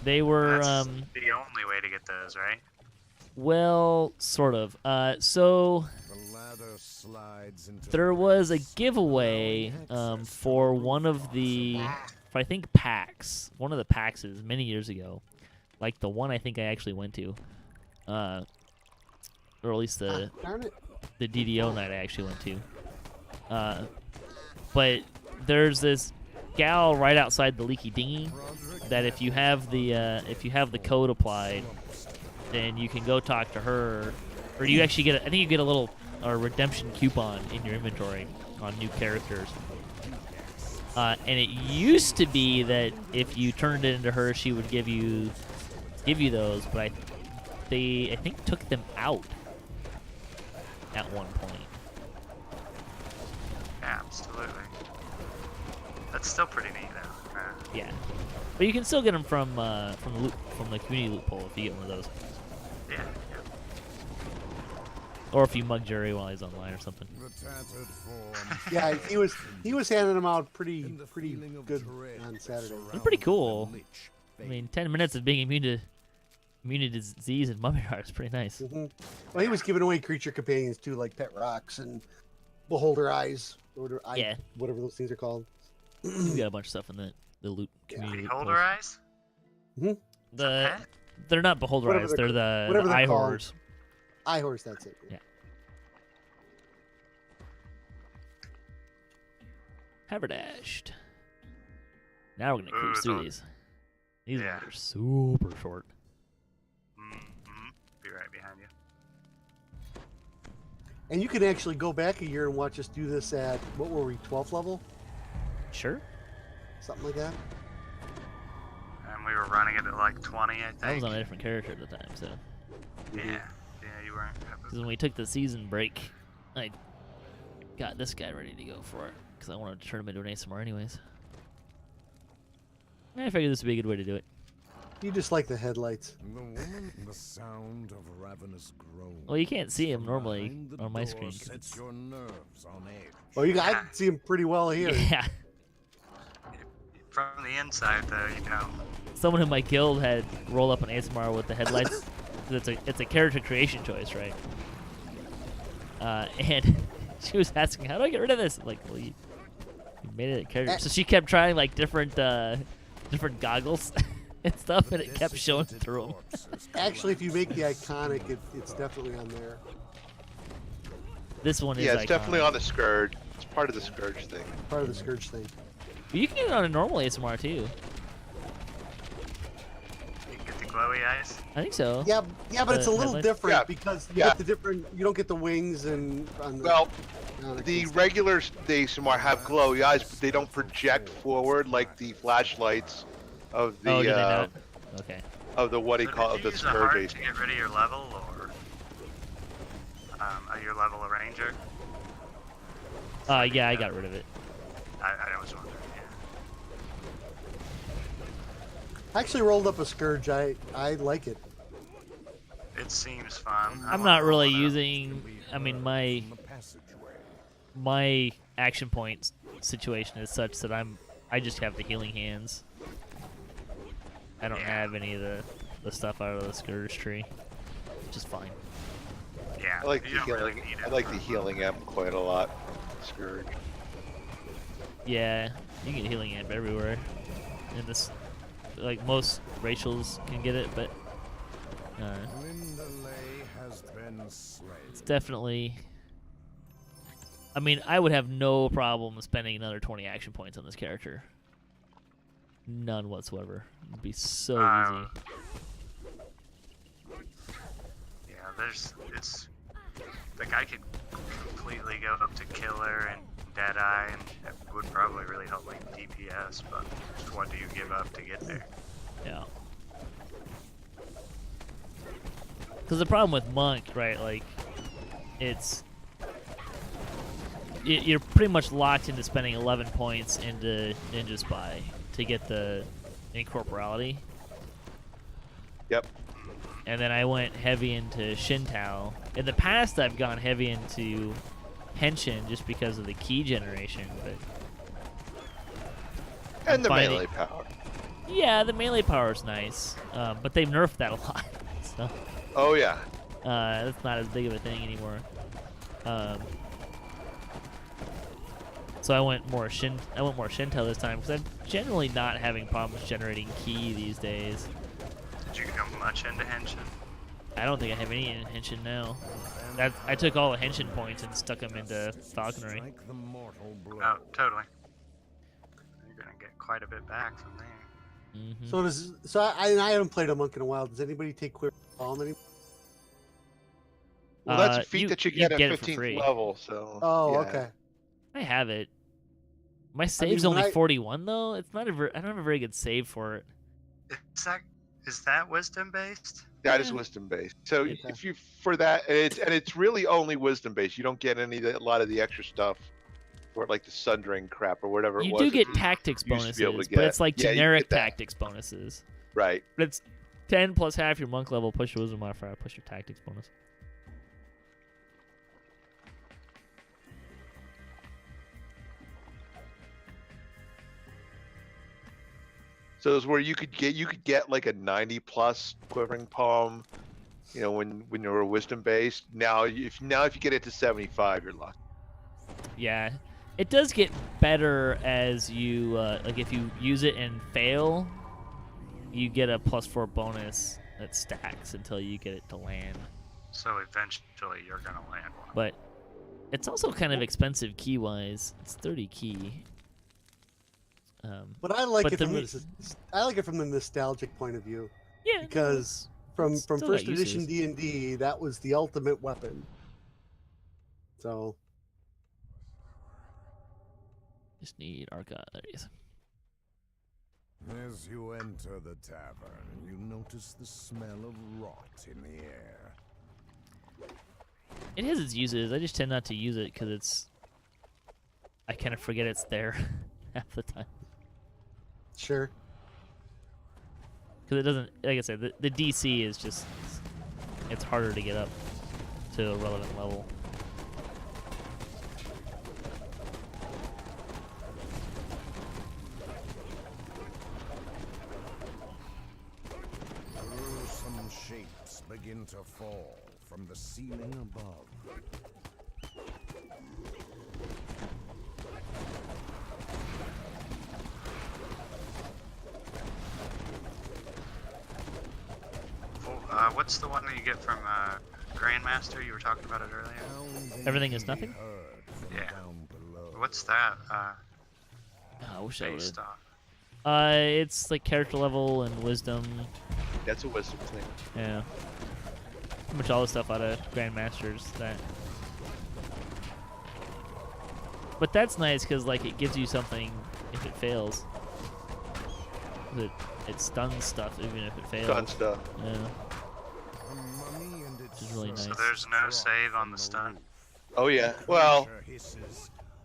they were. That's the only way to get those, right? Well, sort of. So The ladder slides into there was a giveaway for one of the, for I think PAX, one of the PAXs many years ago, like the one I think I actually went to, or at least the Darn it. DDO night I actually went to. But there's this gal right outside the Leaky Dinghy that if you have the code applied, then you can go talk to her, or you actually get I think you get a little redemption coupon in your inventory on new characters. And it used to be that if you turned it into her, she would give you those, but I think took them out at one point. Absolutely. That's still pretty neat, though. Yeah, but you can still get them from the community loot poll if you get one of those, Yeah. or if you mug Jerry while he's online or something. the tattered form. Yeah, he was handing them out pretty And the pretty feeling of good dread on Saturday. They're pretty surrounding cool. the lich I mean, 10 minutes of being immune to disease and mummy rot is pretty nice. Well, he was giving away creature companions too, like pet rocks and beholder eyes, or Yeah. whatever those things are called. We've got a bunch of stuff in the loot community. loot Beholder polls. eyes? The they're not beholder Whatever eyes. They're the whatever they're eye called. horrors. Eye horse, that's it. Yeah. Haberdashed. Now we're gonna cruise Ooh, through so- these. These Yeah. ones are super short. Mm-hmm. Be right behind you. And you can actually go back a year and watch us do this at, what were we, 12th level? Sure. Something like that? And we were running it at like 20, I think. I was on a different character at the time, so. Yeah. Yeah, you weren't. Because when we took the season break, I got this guy ready to go for it. Because I wanted to turn him into an ASMR anyways. I figured this would be a good way to do it. You just like the headlights. The woman, the sound of ravenous groans. Well, you can't see him from normally behind the on my door screen. 'cause sets it's- your nerves on edge. Oh, I can see him pretty well here. Yeah. From the inside, though, you know. Someone in my guild had rolled up an ASMR with the headlights. 'Cause it's a character creation choice, right? And she was asking, "How do I get rid of this?" I'm like, well, you made it a character. So she kept trying like different goggles and stuff, and it kept showing through them. Actually, if you make the iconic, it's definitely on there. This one is. Yeah, it's iconic. definitely on the Scourge. It's part of the Scourge thing. Part of the Scourge thing. But you can get it on a normal ASMR too. You can get the glowy eyes. I think so. Yeah, but it's a little headlights? different Yeah, because you yeah. get the different. You don't get the wings and. On the, Well, on the regular ASMR have glowy eyes, but they don't project forward like the flashlights of the Oh, do they not? Okay. of the what do you So call did it, you the use a heart Scourge. to get rid of your level, or your level of ranger? Yeah, I got rid of it. I was wondering. Yeah. I actually rolled up a Scourge. I like it. It seems fun. I'm not really using. I mean, my action point situation is such that I just have the healing hands. I don't have any of the stuff out of the Scourge tree, which is fine. Yeah. I like you the don't really healing. need I it. like the healing amp quite a lot. Scourge. Yeah, you can get healing amp everywhere. And this, like most Rachels can get it, but Linda Lay has been slain. it's definitely. I mean, I would have no problem spending another 20 action points on this character. None whatsoever. It'd be so easy. Yeah, it's like I could completely go up to Killer and Deadeye, and that would probably really help like DPS. But what do you give up to get there? Yeah. Because the problem with Monk, right, like, you're pretty much locked into spending 11 points into Ninja Spy to get the incorporality. Yep. And then I went heavy into Shintao. In the past, I've gone heavy into Henshin just because of the key generation, but And the finding- melee power. yeah, the melee power is nice, but they've nerfed that a lot. So Oh yeah. that's not as big of a thing anymore. So I went more Shinto this time because I'm generally not having problems generating ki these days. Did you go much into Henshin? I don't think I have any in Henshin now. I took all the Henshin points and stuck them into Falconry. Strike the mortal blow. Oh, totally. You're gonna get quite a bit back from there. Mm-hmm. So I haven't played a monk in a while. Does anybody take Quiver Palm anymore? Well, that's a you- feat that you you get get at it for 15th free. level. So. Oh, yeah. okay. I have it. My save's when only 41 though. It's not I don't have a very good save for it. Is that wisdom based? That is wisdom based. So Okay. if you for that, it's really only wisdom based. You don't get a lot of the extra stuff, for like the sundering crap or whatever it You was. do that get you tactics used to bonuses, be able to but get. it's like Yeah, you generic get that. tactics bonuses. Right. But it's 10 plus half your monk level plus your wisdom modifier plus your tactics bonus. So it's where you could get like a 90 plus quivering palm, you know, when you were wisdom based. Now if you get it to 75, you're lucky. Yeah, it does get better as you like if you use it and fail, you get a +4 bonus that stacks until you get it to land. So eventually you're gonna land one. But it's also kind of expensive key-wise. It's 30 key. But I like but it the from re- the nostalgic point of view. Yeah, Because from still got first edition uses. D&D, that was the ultimate weapon. So Just need archives. As you enter the tavern, you notice the smell of rot in the air. It has its uses. I just tend not to use it because I kind of forget it's there half the time. sure. Because it doesn't, like I said, the DC is just, it's harder to get up to a relevant level. Gruesome shapes begin to fall from the ceiling above. What's the one that you get from Grandmaster? You were talking about it earlier. Everything is nothing? Yeah. What's that? I wish I would. Based on. It's like character level and wisdom. That's a wisdom thing. Yeah. Pretty much all the stuff out of Grandmasters that. But that's nice because like it gives you something if it fails. It stuns stuff even if it fails. Stun stuff. Yeah. Which is really nice. So there's no save on the stun. Oh yeah. Well,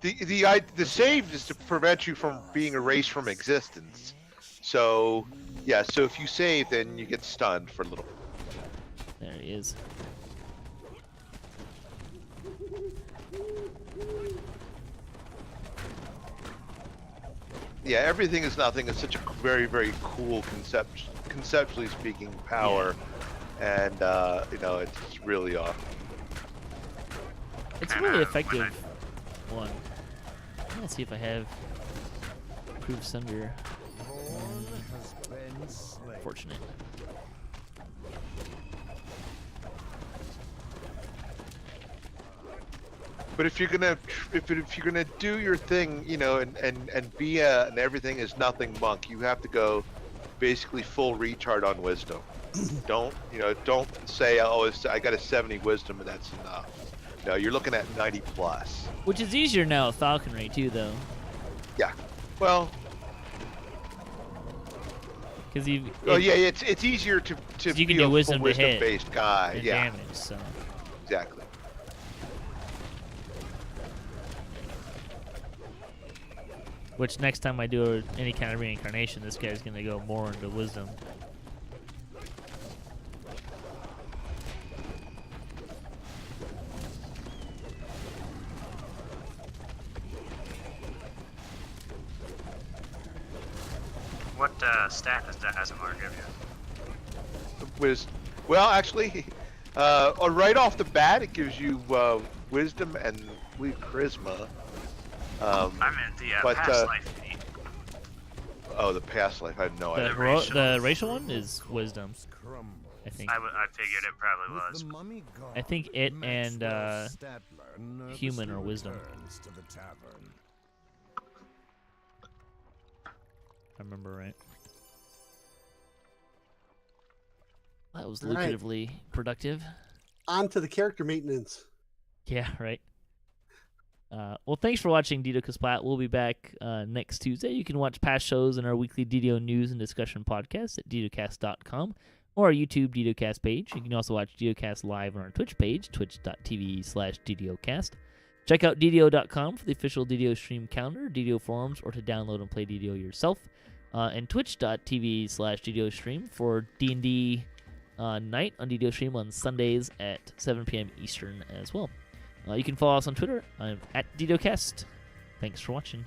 the save is to prevent you from being erased from existence. So yeah. So if you save, then you get stunned for a little. There he is. Yeah, everything is nothing. It's such a very, very cool conceptually speaking, power, and you know, it's really awesome. It's a really effective one. Let's see if I have Proof Sunder. Fortunate. But if you're gonna do your thing, you know, and be an everything is nothing monk, you have to go basically full retard on wisdom. Don't say, oh, I got a 70 wisdom and that's enough. No, you're looking at 90 plus. Which is easier now with falconry too, though. Yeah. Well. Because you. Oh yeah, it's easier to you can be do a wisdom full to hit wisdom-based guy. and Yeah. damage, so. Exactly. Which next time I do any kind of reincarnation, this guy's gonna go more into wisdom. What stat does Azamar give you? Well, actually, right off the bat, it gives you wisdom and I believe charisma. I meant the but, past life feat. Oh, the past life. I had no idea. The racial one is wisdom, I think. I figured it probably was. I think it and human are wisdom. I remember right. That was lucratively productive. On to the character maintenance. Yeah, right. Well, thanks for watching DDOCaSplat. We'll be back next Tuesday. You can watch past shows and our weekly DDO news and discussion podcast at DDOCast.com or our YouTube DDOCast page. You can also watch DDOCast live on our Twitch page, twitch.tv/DDOCast. Check out DDO.com for the official DDO stream calendar, DDO forums, or to download and play DDO yourself. And twitch.tv/DDO stream for D&D night on DDO stream on Sundays at 7 p.m. Eastern as well. You can follow us on Twitter. I'm at DDOCast. Thanks for watching.